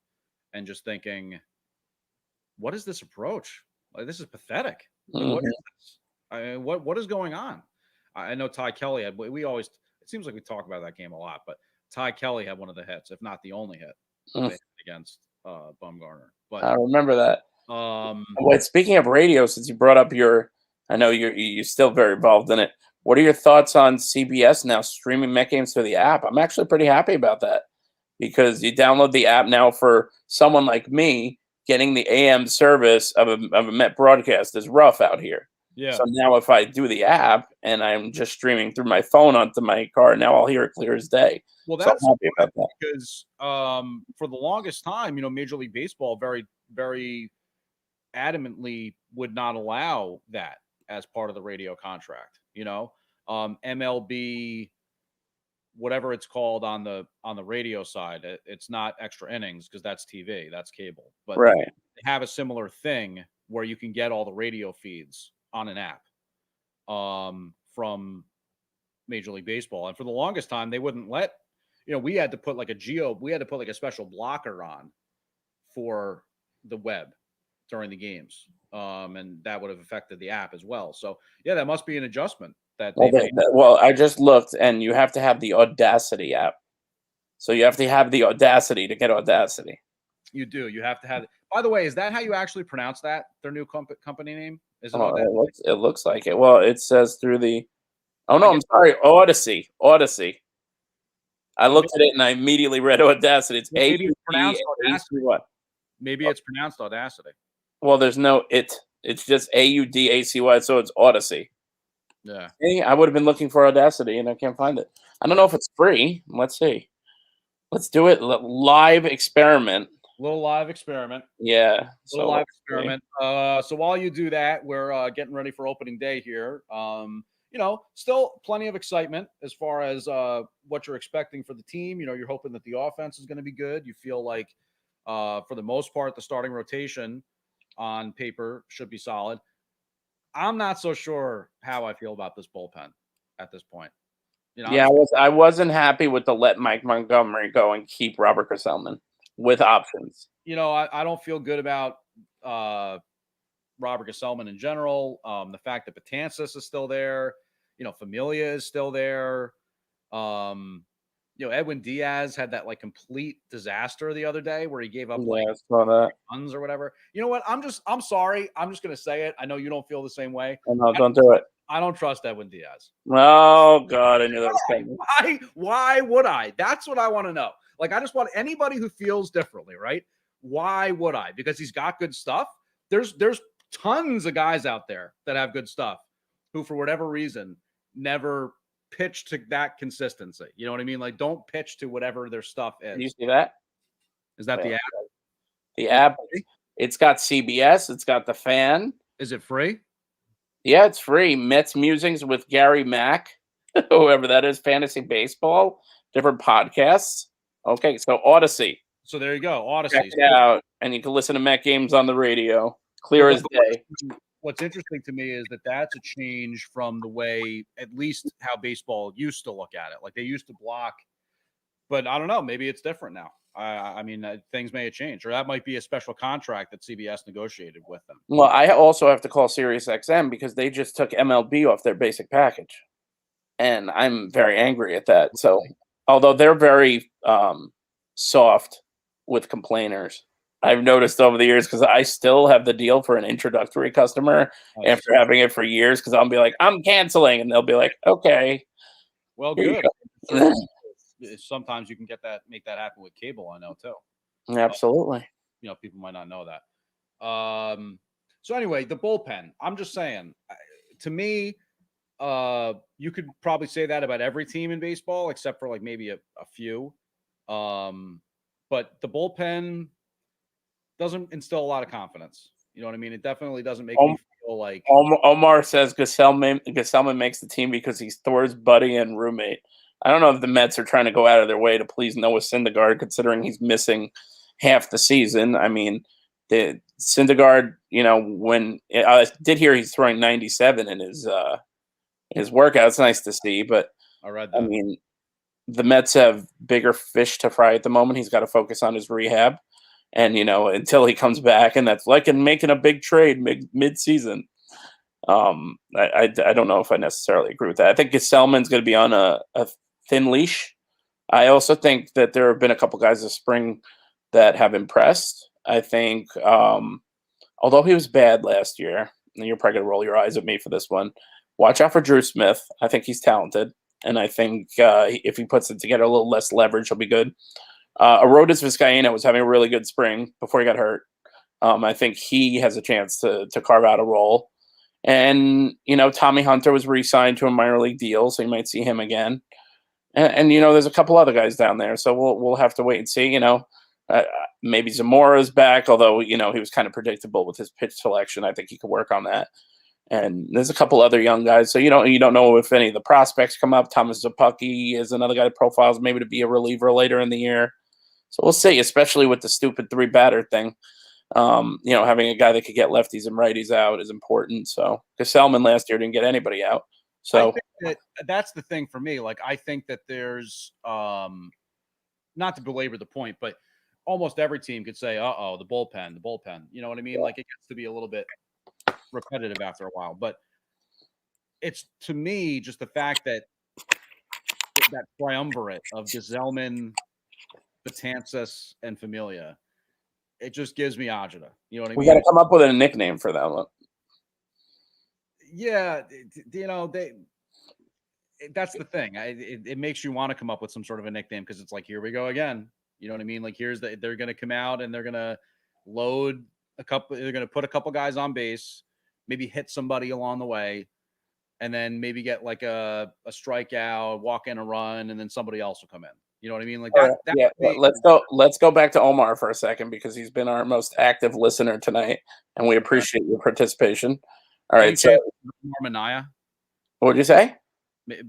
and just thinking, what is this approach? Like, this is pathetic. Mm-hmm. What is this? I mean, what is going on? I know Ty Kelly had, it seems like we talk about that game a lot, but Ty Kelly had one of the hits, if not the only hit against Bumgarner. But I remember that. Wait, speaking of radio, since you brought up I know you're still very involved in it. What are your thoughts on CBS now streaming Met games through the app? I'm actually pretty happy about that because you download the app now. For someone like me, getting the AM service of a Met broadcast is rough out here. Yeah. So now if I do the app and I'm just streaming through my phone onto my car, now I'll hear it clear as day. Well, that's so I'm happy about that. Because for the longest time, Major League Baseball very, very adamantly would not allow that as part of the radio contract. MLB, whatever it's called on the radio side, it's not extra innings because that's TV, that's cable. But right. They have a similar thing where you can get all the radio feeds on an app from Major League Baseball. And for the longest time, they wouldn't let, we had to put like a special blocker on for the web during the games. And that would have affected the app as well. So yeah, that must be an adjustment that they made. Well, I just looked and you have to have the Audacity app. So you have to have the Audacity to get Audacity. You do. You have to have it. By the way, is that how you actually pronounce that? Their new company name? Is it it looks like it. Well, it says through the I'm sorry, Odyssey. I looked at it and I immediately read Audacity. It's maybe it's pronounced Audacity. What? Maybe it's pronounced Audacity. Well, there's no it. It's just AUDACY, so it's Odyssey. Yeah. Hey, I would have been looking for Audacity and I can't find it. I don't know if it's free. Let's see. Let's do it. Live experiment. Little live experiment. Yeah. Live experiment. So while you do that, we're getting ready for opening day here. Still plenty of excitement as far as what you're expecting for the team. You're hoping that the offense is going to be good. You feel like, for the most part, the starting rotation on paper should be solid. I'm not so sure how I feel about this bullpen at this point. I wasn't happy with the let Mike Montgomery go and keep Robert Gesellman with options. I don't feel good about Robert Gesellman in general. The fact that Betances is still there, Familia is still there. Edwin Diaz had that like complete disaster the other day where he gave up runs or whatever. You know what? I'm sorry. I'm just going to say it. I know you don't feel the same way. No, don't do it. I don't trust Edwin Diaz. Oh God, I knew that was coming. Why would I? That's what I want to know. Like, I just want anybody who feels differently, right? Why would I? Because he's got good stuff. There's tons of guys out there that have good stuff who, for whatever reason, never pitch to that consistency. You know what I mean? Like, don't pitch to whatever their stuff is. You see that? Is that the app? The app. It's got CBS. It's got the Fan. Is it free? Yeah, it's free. Mets Musings with Gary Mack, whoever that is, Fantasy Baseball, different podcasts. Okay, so Odyssey. So there you go, Odyssey. Check it out, and you can listen to Met games on the radio, clear as day. What's interesting to me is that that's a change from the way, at least how baseball used to look at it. Like, they used to block, but I don't know. Maybe it's different now. I mean, things may have changed, or that might be a special contract that CBS negotiated with them. Well, I also have to call SiriusXM because they just took MLB off their basic package, and I'm very angry at that. So, although they're very soft with complainers, I've noticed over the years, because I still have the deal for an introductory customer after having it for years, because I'll be like, I'm canceling, and they'll be like, okay. Well, good. Sometimes you can make that happen with cable, I know too. Absolutely. People might not know that. So anyway, the bullpen. I'm just saying, to me, you could probably say that about every team in baseball, except for like maybe a few. But the bullpen doesn't instill a lot of confidence. You know what I mean? It definitely doesn't make me feel like. Omar says Gesellman makes the team because he's Thor's buddy and roommate. I don't know if the Mets are trying to go out of their way to please Noah Syndergaard, considering he's missing half the season. I mean, the Syndergaard, when I did hear he's throwing 97 in his workout. It's nice to see, but I read that. I mean, the Mets have bigger fish to fry at the moment. He's got to focus on his rehab, and until he comes back, and that's like in making a big trade mid-season. I don't know if I necessarily agree with that. I think Gesellman's going to be on a thin leash. I also think that there have been a couple guys this spring that have impressed. I think, although he was bad last year, and you're probably going to roll your eyes at me for this one, watch out for Drew Smith. I think he's talented, and I think if he puts it together a little less leverage, he'll be good. Arodys Vizcaíno was having a really good spring before he got hurt. I think he has a chance to carve out a role. And, Tommy Hunter was re-signed to a minor league deal, so you might see him again. And there's a couple other guys down there, so we'll have to wait and see. Maybe Zamora's back, although, he was kind of predictable with his pitch selection. I think he could work on that. And there's a couple other young guys, so you don't know if any of the prospects come up. Thomas Zapucki is another guy that profiles maybe to be a reliever later in the year. So we'll see, especially with the stupid 3-batter thing. Having a guy that could get lefties and righties out is important. So Gesellman last year didn't get anybody out. So I think that's the thing for me. Like, I think that there's not to belabor the point, but almost every team could say, the bullpen. You know what I mean? Yeah. Like, it gets to be a little bit repetitive after a while. But it's, to me, just the fact that triumvirate of Gesellman, Betances, and Familia, it just gives me agita. You know what I mean? We got to come up with a nickname for that one. Yeah, that's the thing. It makes you want to come up with some sort of a nickname, because it's like, here we go again. You know what I mean? Like, they're going to come out and they're going to load they're going to put a couple guys on base, maybe hit somebody along the way, and then maybe get like a strikeout, walk in a run, and then somebody else will come in. You know what I mean? Like that. Yeah. Let's go back to Omar for a second, because he's been our most active listener tonight, and we appreciate your participation. All right. So, Omar Minaya. What did you say?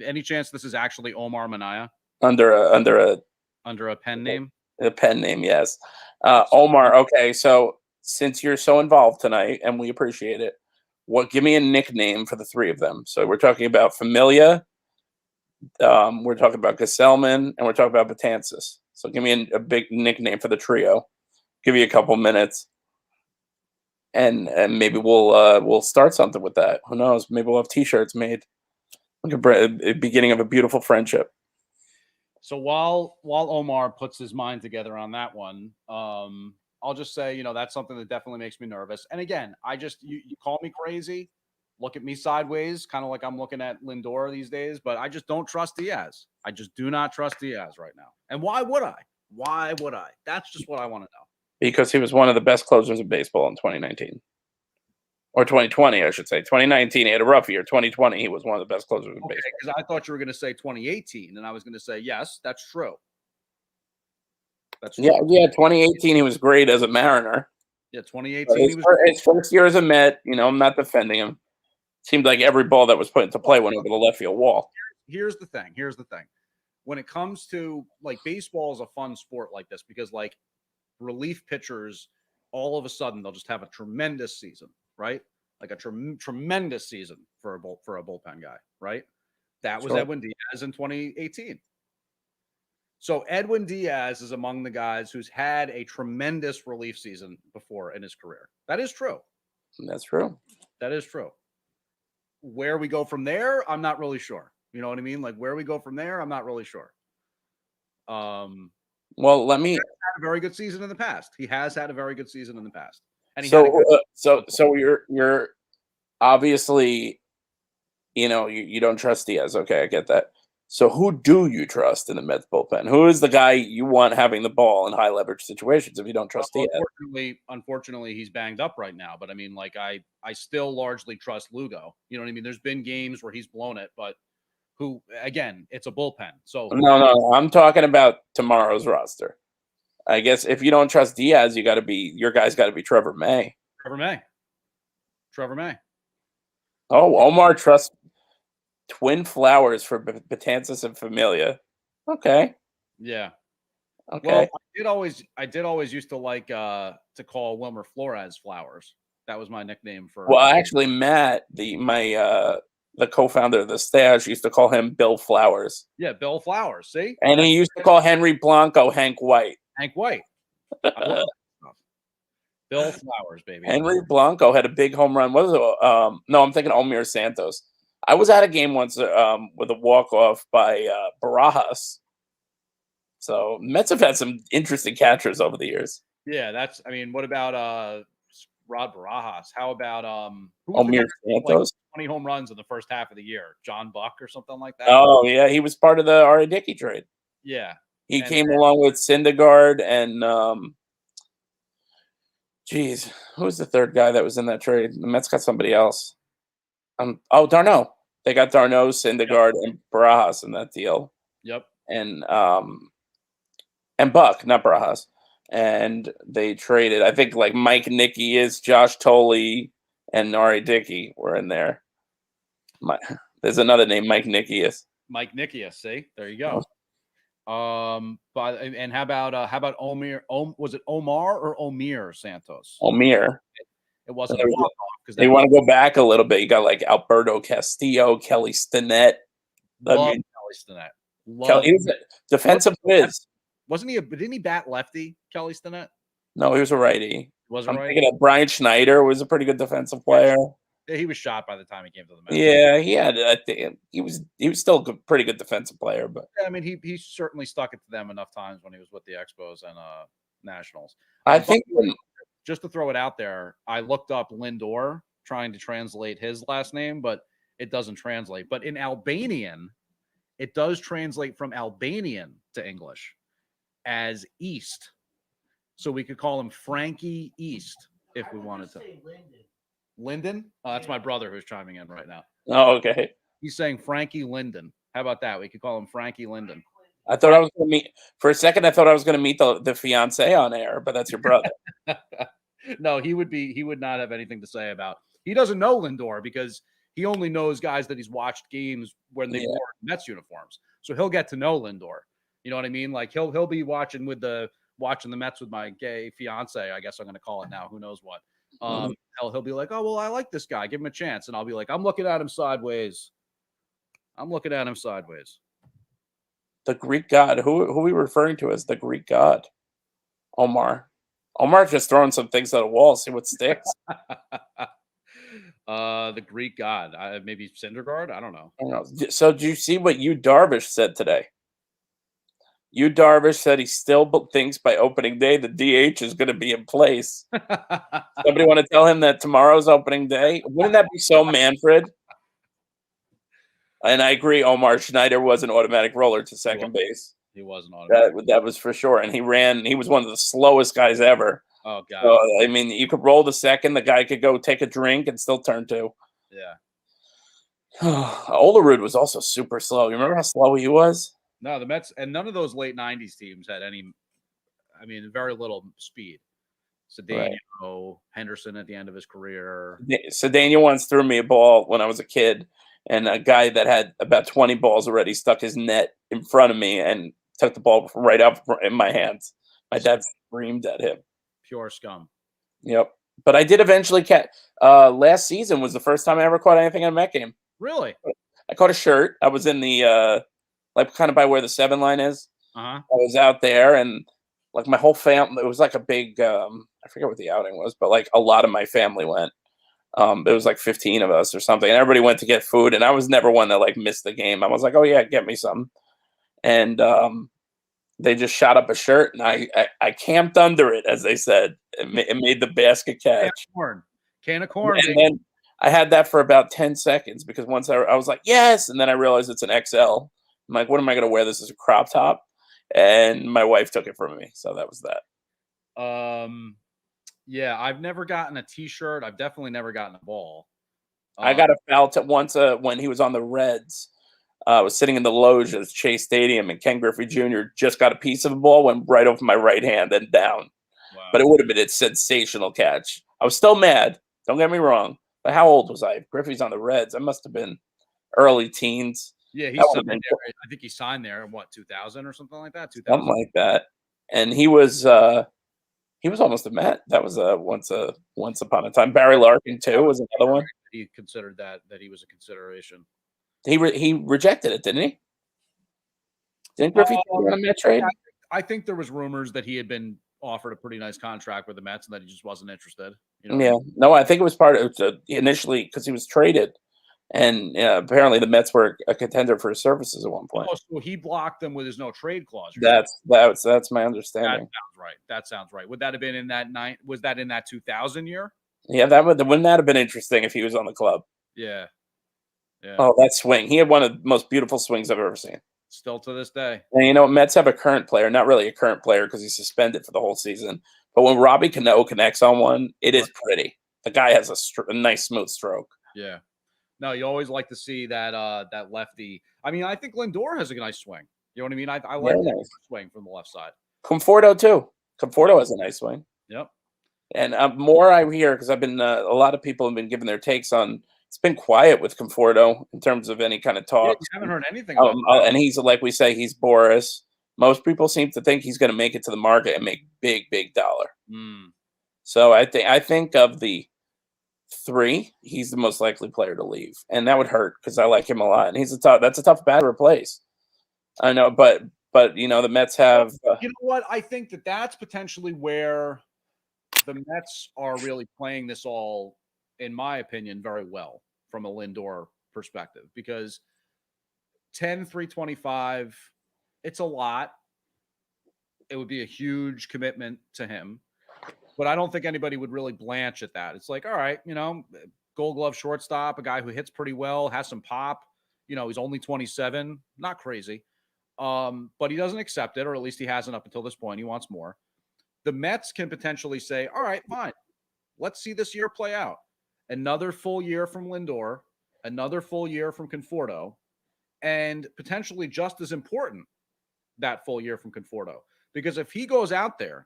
Any chance this is actually Omar Minaya? Under a pen name? A pen name, yes. Omar, okay, so since you're so involved tonight, and we appreciate it, give me a nickname for the three of them. So we're talking about Familia, we're talking about Gesellman, and we're talking about Betances. So give me a big nickname for the trio. Give you a couple minutes, and maybe we'll start something with that. Who knows? Maybe we'll have T-shirts made. Like a beginning of a beautiful friendship. So while Omar puts his mind together on that one, I'll just say, that's something that definitely makes me nervous. And again, you call me crazy, look at me sideways, kind of like I'm looking at Lindor these days, but I just don't trust Diaz. I just do not trust Diaz right now. And why would I? Why would I? That's just what I want to know. Because he was one of the best closers of baseball in 2019. Or 2020, I should say. 2019, he had a rough year. 2020, he was one of the best closers in baseball. Because I thought you were going to say 2018, and I was going to say, yes, that's true. That's true. Yeah, 2018, he was great as a Mariner. Yeah, 2018, his first year as a Met, I'm not defending him. Seemed like every ball that was put into play went over the left field wall. Here's the thing. When it comes to, like, baseball is a fun sport like this, because, like, relief pitchers, all of a sudden, they'll just have a tremendous season. Right? Like a tremendous season for a bullpen guy, right? That was Edwin Diaz in 2018. So Edwin Diaz is among the guys who's had a tremendous relief season before in his career. That is true. That's true. That is true. Where we go from there, I'm not really sure. You know what I mean? Like, where we go from there, I'm not really sure. Well, he has had a very good season in the past. And so you're obviously, you don't trust Diaz. Okay, I get that. So who do you trust in the Mets bullpen? Who is the guy you want having the ball in high leverage situations if you don't trust Diaz? Unfortunately, he's banged up right now. But I mean, like I still largely trust Lugo. You know what I mean? There's been games where he's blown it, but who again, it's a bullpen. So No, I'm talking about tomorrow's roster. I guess if you don't trust Diaz, your guy's got to be Trevor May. Trevor May. Oh, Omar trusts Twin Flowers for Betances and Familia. Okay. Yeah. Okay. Well, I did always used to like to call Wilmer Flores Flowers. That was my nickname for. Well, actually, Matt, the co-founder of the Stash, used to call him Bill Flowers. Yeah, Bill Flowers. See, and he used to call Henry Blanco Hank White. Hank White. I love that stuff. Bill Flowers, baby. Henry Blanco had a big home run. What was it? No, I'm thinking Omir Santos. I was at a game once with a walk-off by Barajas. So Mets have had some interesting catchers over the years. Yeah, what about Rod Barajas? How about Omir Santos? 20 home runs in the first half of the year. John Buck or something like that. Oh, yeah. He was part of the R.A. Dickey trade. Yeah. He came along with Syndergaard and who's the third guy that was in that trade? The Mets got somebody else. Darno. They got Darno, Syndergaard, and Barajas in that deal. Yep. And Buck, not Barajas. And they traded, I think, like Mike Nickius, Josh Tolley, and Nari Dickey were in there. There's another name, Mike Nickius. Mike Nickius, see? There you go. And how about Omir? Was it Omar or Omir Santos? Omir. It wasn't a walk-off because they want to go back a little bit. You got like Alberto Castillo, Kelly Stinnett. Kelly Stinnett. He was a defensive whiz. Wasn't he? Didn't he bat lefty, Kelly Stinnett? No, he was a righty. I'm thinking of Brian Schneider was a pretty good defensive player. Yeah, he was shot by the time he came to the Mets. Yeah, he had. He was still a pretty good defensive player, but yeah, I mean, he certainly stuck it to them enough times when he was with the Expos and Nationals. I think just to throw it out there, I looked up Lindor trying to translate his last name, but it doesn't translate. But in Albanian, it does translate from Albanian to English as East. So we could call him Frankie East if we wanted to. Linden? Oh, that's my brother who's chiming in right now. Oh, okay. He's saying Frankie Linden. How about that? We could call him Frankie Linden. I thought I was going to meet for a second. I thought I was going to meet the fiance on air, but that's your brother. No, he would not have anything to say about. He doesn't know Lindor because he only knows guys that he's watched games when they wore Mets uniforms. So he'll get to know Lindor. You know what I mean? Like he'll be watching the Mets with my gay fiance. I guess I'm going to call it now. Who knows what? He'll be like, oh, well, I like this guy. Give him a chance. And I'll be like, I'm looking at him sideways. The Greek god. Who are we referring to as the Greek god? Omar. Omar's just throwing some things at a wall, see what sticks. The Greek god. Maybe Syndergaard? I don't know. So did you see what Yu Darvish said today? Yu Darvish said he still thinks by opening day the DH is going to be in place. Somebody want to tell him that tomorrow's opening day? Wouldn't that be so Manfred? And I agree, Omar Schneider was an automatic roller to second base. He was an automatic. That was for sure. And he was one of the slowest guys ever. Oh, God. So, I mean, you could roll the second, the guy could go take a drink and still turn two. Yeah. Olerud was also super slow. You remember how slow he was? No, the Mets and none of those late 90s teams had very little speed. Cedeno, Henderson at the end of his career. Cedeno once threw me a ball when I was a kid, and a guy that had about 20 balls already stuck his net in front of me and took the ball right up in my hands. My dad screamed at him. Pure scum. Yep. But I did eventually catch. Last season was the first time I ever caught anything in a Met game. Really? I caught a shirt. I was in the like kind of by where the 7 line is. Uh-huh. I was out there, and like my whole family. It was like a big. I forget what the outing was, but like a lot of my family went. It was like 15 of us or something, and everybody went to get food. And I was never one that like missed the game. I was like, "Oh yeah, get me some." And they just shot up a shirt, and I camped under it, as they said. It made the basket catch. Can of corn. And then I had that for about 10 seconds because once I was like, yes, and then I realized it's an XL. I'm like, what am I going to wear this as a crop top? And my wife took it from me. So that was that. Yeah, I've never gotten a T-shirt. I've definitely never gotten a ball. I got a foul once when he was on the Reds. I was sitting in the loge at Chase Stadium, and Ken Griffey Jr. just got a piece of the ball, went right over my right hand and down. Wow. But it would have been a sensational catch. I was still mad. Don't get me wrong. But how old was I? Griffey's on the Reds. I must have been early teens. Yeah, That would have signed been there. I think he signed there in what, 2000 or something like that. 2000. something like that. And he was almost a Met. That was once upon a time. Barry Larkin too was another one. He considered that he was a consideration. He rejected it, didn't he? Didn't Griffey on a Met trade? I think there was rumors that he had been offered a pretty nice contract with the Mets and that he just wasn't interested. You know Yeah. No, I think it was part of initially because he was traded. And apparently the Mets were a contender for his services at one point. Oh, so he blocked them with his no trade clause. Right? That's my understanding. That sounds right. Would that have been in that was that in that 2000 year? Yeah, wouldn't that have been interesting if he was on the club? Yeah. Yeah. Oh, that swing. He had one of the most beautiful swings I've ever seen. Still to this day. And Mets have a current player, not really a current player because he's suspended for the whole season. But when Robbie Cano connects on one, it is pretty. The guy has a nice smooth stroke. Yeah. No, you always like to see that that lefty. I mean, I think Lindor has a nice swing. You know what I mean? I like that swing from the left side. Conforto too. Conforto has a nice swing. Yep. And more I hear because I've been a lot of people have been giving their takes on. It's been quiet with Conforto in terms of any kind of talk. Yeah, you haven't heard anything about that. And he's like we say, he's Boris. Most people seem to think he's going to make it to the market and make big dollar. So I think of the three, he's the most likely player to leave, and that would hurt because I like him a lot, and that's a tough bat to replace. I know, but the Mets have. You know what? I think that's potentially where the Mets are really playing this all, in my opinion, very well from a Lindor perspective because 10-325, it's a lot. It would be a huge commitment to him. But I don't think anybody would really blanch at that. It's like, all right, Gold Glove shortstop, a guy who hits pretty well, has some pop. He's only 27, not crazy. But he doesn't accept it, or at least he hasn't up until this point. He wants more. The Mets can potentially say, all right, fine. Let's see this year play out. Another full year from Lindor, another full year from Conforto, and potentially just as important, that full year from Conforto. Because if he goes out there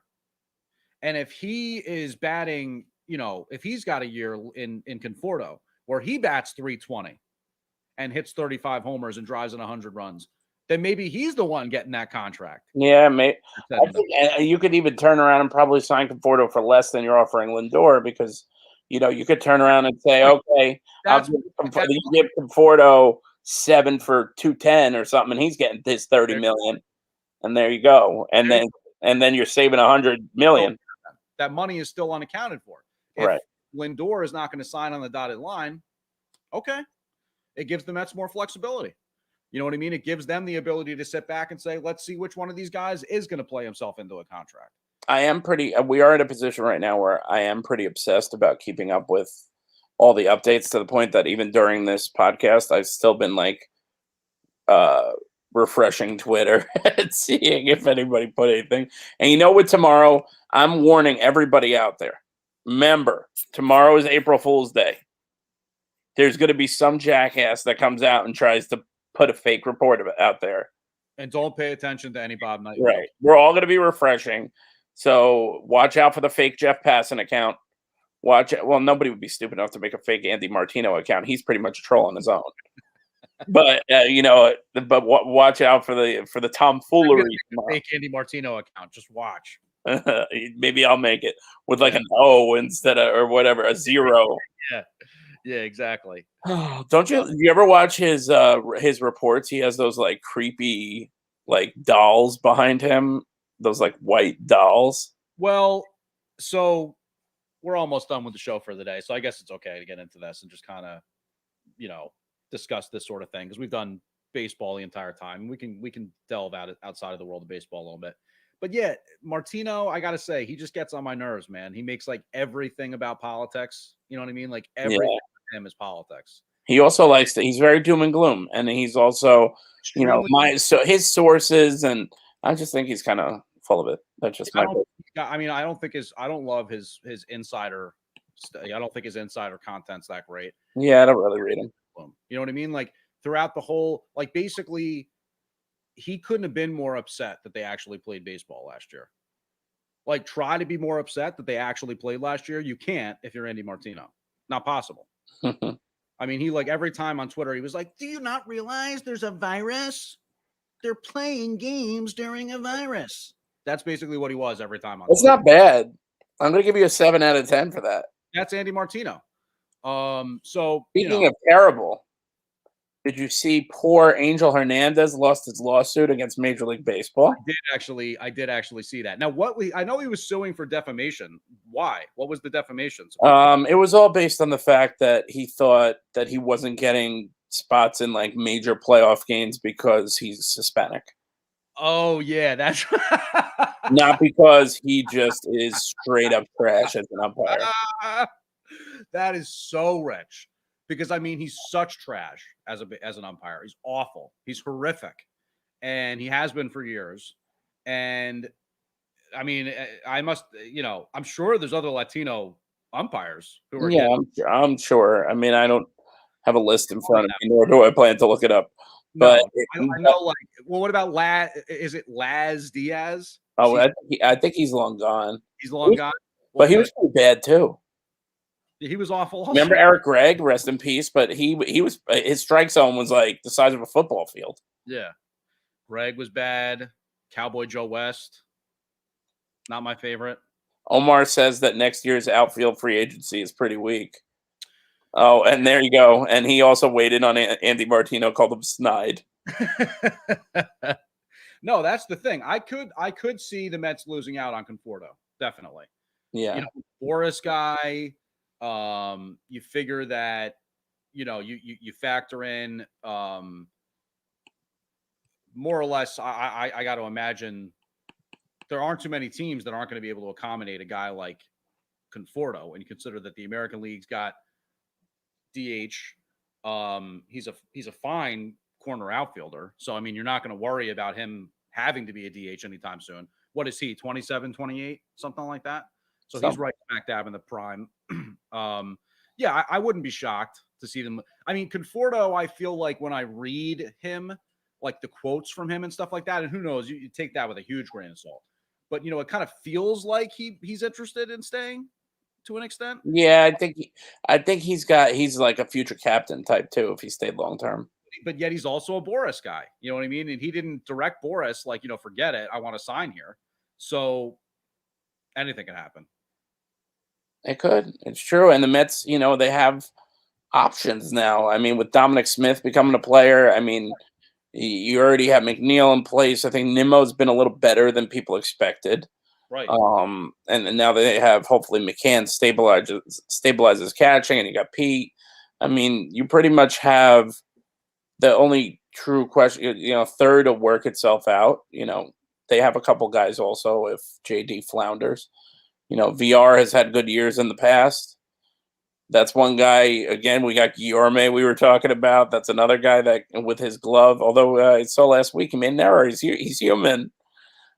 and if he is batting, if he's got a year in Conforto where he bats 320 and hits 35 homers and drives in 100 runs, then maybe he's the one getting that contract. Yeah, I think you could even turn around and probably sign Conforto for less than you're offering Lindor because, you could turn around and say, okay, I'll give Conforto 7 for 210 or something, and he's getting this 30 million, and there you go, and then you're saving 100 million. That money is still unaccounted for. If Lindor is not going to sign on the dotted line, okay, it gives the Mets more flexibility. You know what I mean? It gives them the ability to sit back and say, let's see which one of these guys is going to play himself into a contract. We are in a position right now where I am pretty obsessed about keeping up with all the updates to the point that even during this podcast, I've still been refreshing Twitter and seeing if anybody put anything. And with tomorrow, I'm warning everybody out there. Remember, tomorrow is April Fool's Day. There's going to be some jackass that comes out and tries to put a fake report out there. And don't pay attention to any Bob Knight. Right. We're all going to be refreshing. So watch out for the fake Jeff Passan account. Nobody would be stupid enough to make a fake Andy Martino account. He's pretty much a troll on his own. But watch out for the tomfoolery. Fake Andy Martino account. Just watch. Maybe I'll make it with an O instead of or whatever, a 0. Yeah, exactly. Don't you ever watch his reports? He has those creepy dolls behind him, those white dolls. Well, so we're almost done with the show for the day, so I guess it's okay to get into this and just kind of discuss this sort of thing because we've done baseball the entire time. We can delve outside of the world of baseball a little bit. But yeah, Martino, I gotta say, he just gets on my nerves, man. He makes everything about politics. You know what I mean? Everything with him is politics. He also likes to. He's very doom and gloom, and he's also, Extremely. his sources, and I just think he's kind of full of it. That's just I my. don't. I mean, I don't think I don't love his insider. I don't think his insider content's that great. Yeah, I don't really read him. You know what I mean? Like throughout the whole, like basically, he couldn't have been more upset that they actually played baseball last year. Like, try to be more upset that they actually played last year. You can't if you're Andy Martino. Not possible. I mean, he like every time on Twitter, he was like, "Do you not realize there's a virus? They're playing games during a virus." That's basically what he was every time on It's Twitter. not bad. I'm gonna give you a 7 out of 10 for that. That's Andy Martino. So Speaking of terrible, did you see poor Angel Hernandez lost his lawsuit against Major League Baseball? I did actually see that. Now, I know he was suing for defamation. Why? What was the defamation? It was all based on the fact that he thought that he wasn't getting spots in like major playoff games because he's Hispanic. Oh yeah, that's Not because he just is straight up trash as an umpire. That is so rich. Because I mean, he's such trash as an umpire. He's awful. He's horrific, and he has been for years. And I mean, I'm sure there's other Latino umpires who are. Yeah, I'm sure. I mean, I don't have a list in front of me, nor do I plan to look it up. But No, I know. Like, well, what about Is it Laz Diaz? oh, I think he's long gone. He's long gone. But he was pretty bad too. He was awful. Also. Remember Eric Gregg, rest in peace. But he was his strike zone was like the size of a football field. Yeah, Gregg was bad. Cowboy Joe West, not my favorite. Omar says that next year's outfield free agency is pretty weak. Oh, and there you go. And he also waited on Andy Martino, called him snide. No, that's the thing. I could see the Mets losing out on Conforto. Definitely. Yeah. Boris guy. You figure that, you factor in more or less. I got to imagine there aren't too many teams that aren't going to be able to accommodate a guy like Conforto, and you consider that the American League's got DH. He's a fine corner outfielder. So, I mean, you're not going to worry about him having to be a DH anytime soon. What is he, 27, 28, something like that? So he's right smack dab in the prime. Yeah, I wouldn't be shocked to see them. I mean, Conforto, I feel like when I read him, like the quotes from him and stuff like that, and who knows, you take that with a huge grain of salt. But, it kind of feels like he's interested in staying to an extent. Yeah, I think he's like a future captain type too if he stayed long term. But yet he's also a Boris guy. You know what I mean? And he didn't direct Boris like, forget it. I want to sign here. So anything can happen. It could. It's true. And the Mets, they have options now. I mean, with Dominic Smith becoming a player, I mean, you already have McNeil in place. I think Nimmo's been a little better than people expected. Right. And now they have hopefully McCann stabilizes catching, and you got Pete. I mean, you pretty much have the only true question, third to work itself out. They have a couple guys also if JD flounders. VR has had good years in the past. That's one guy. Again, we got Guillorme we were talking about. That's another guy that with his glove, although I saw last week he made an error. He's human.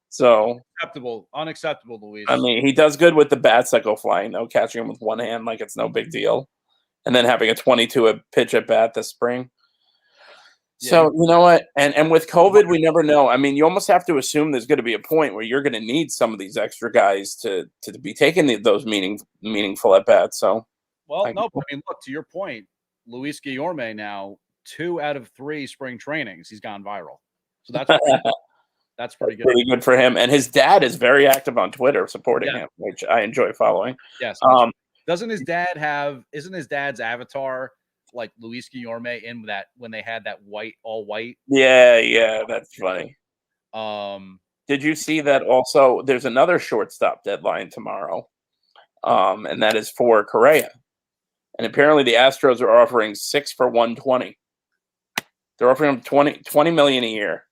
So unacceptable, Luis. I mean, he does good with the bats that go flying, though, catching them with one hand like it's no big deal, and then having a 22 pitch at bat this spring. Yeah. So you know what, and with COVID, we never know. I mean, you almost have to assume there's going to be a point where you're going to need some of these extra guys to be taking those meaningful at bats. So, I mean, look, to your point, Luis Guillorme now 2 out of 3 spring trainings he's gone viral. So that's that's pretty good. Pretty good for him. And his dad is very active on Twitter supporting him, which I enjoy following. Yes. Isn't his dad's avatar like Luis Guillorme in that when they had that all white? Yeah, that's funny. Did you see that also? There's another shortstop deadline tomorrow. And that is for Correa. And apparently the Astros are offering 6 for $120. They're offering him $20 million a year.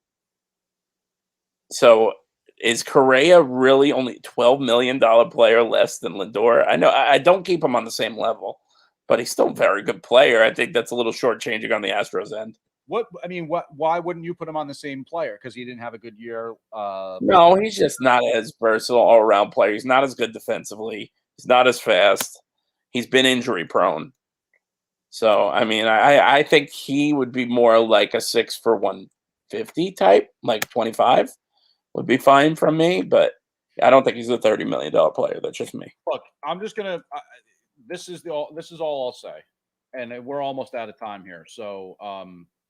So is Correa really only $12 million player less than Lindor? I know I don't keep him on the same level, but he's still a very good player. I think that's a little shortchanging on the Astros end. Why wouldn't you put him on the same player? Because he didn't have a good year. No, he's just not as versatile all around player. He's not as good defensively. He's not as fast. He's been injury prone. So, I mean, I think he would be more like a 6 for 150 type, like 25 would be fine from me. But I don't think he's a $30 million player. That's just me. Look, I'm just gonna. This is all I'll say, and we're almost out of time here. So,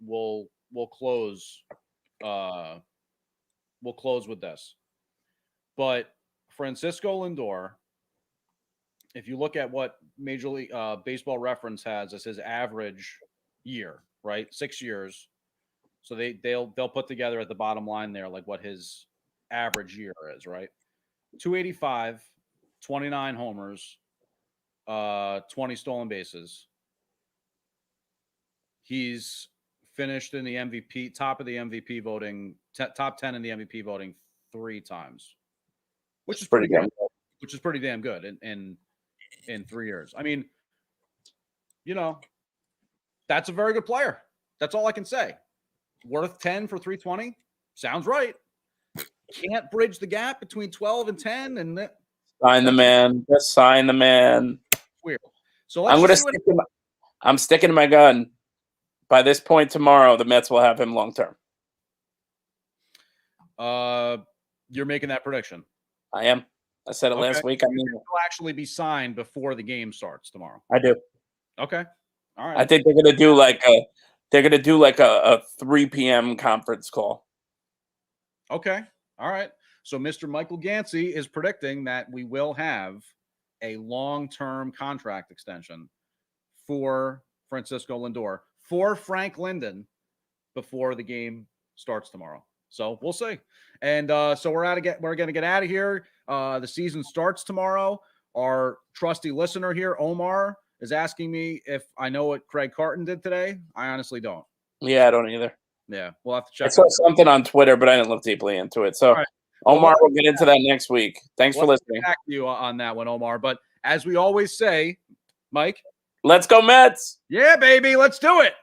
we'll close. We'll close with this. But Francisco Lindor, if you look at what Major League Baseball Reference has as his average year, right? 6 years. So they'll put together at the bottom line there like what his average year is, right? 285, 29 homers, 20 stolen bases. He's finished in the MVP, top of the MVP voting, top 10 in the MVP voting 3 times, which is pretty good. Which is pretty damn good in 3 years. I mean, that's a very good player. That's all I can say. Worth 10 for 320 sounds right. Can't bridge the gap between 12 and 10, and sign the man. Just sign the man. Weird. So I'm sticking to my gun. By this point tomorrow, the Mets will have him long term. You're making that prediction. I am. I said it last week. I mean, he'll actually be signed before the game starts tomorrow. I do. Okay. All right. I think they're gonna do like a 3 p.m. conference call. Okay. All right. So Mr. Michael Gansey is predicting that we will have a long-term contract extension for Francisco Lindor, for Frank Linden, before the game starts tomorrow. So we'll see. And so we're going to get out of here. The season starts tomorrow. Our trusty listener here, Omar, is asking me if I know what Craig Carton did today. I honestly don't. Yeah, I don't either. Yeah, we'll have to check. I saw something on Twitter, but I didn't look deeply into it. So, right. Omar, we'll get into that next week. Thanks for listening. Back to you on that one, Omar. But as we always say, Mike, let's go Mets. Yeah, baby, let's do it.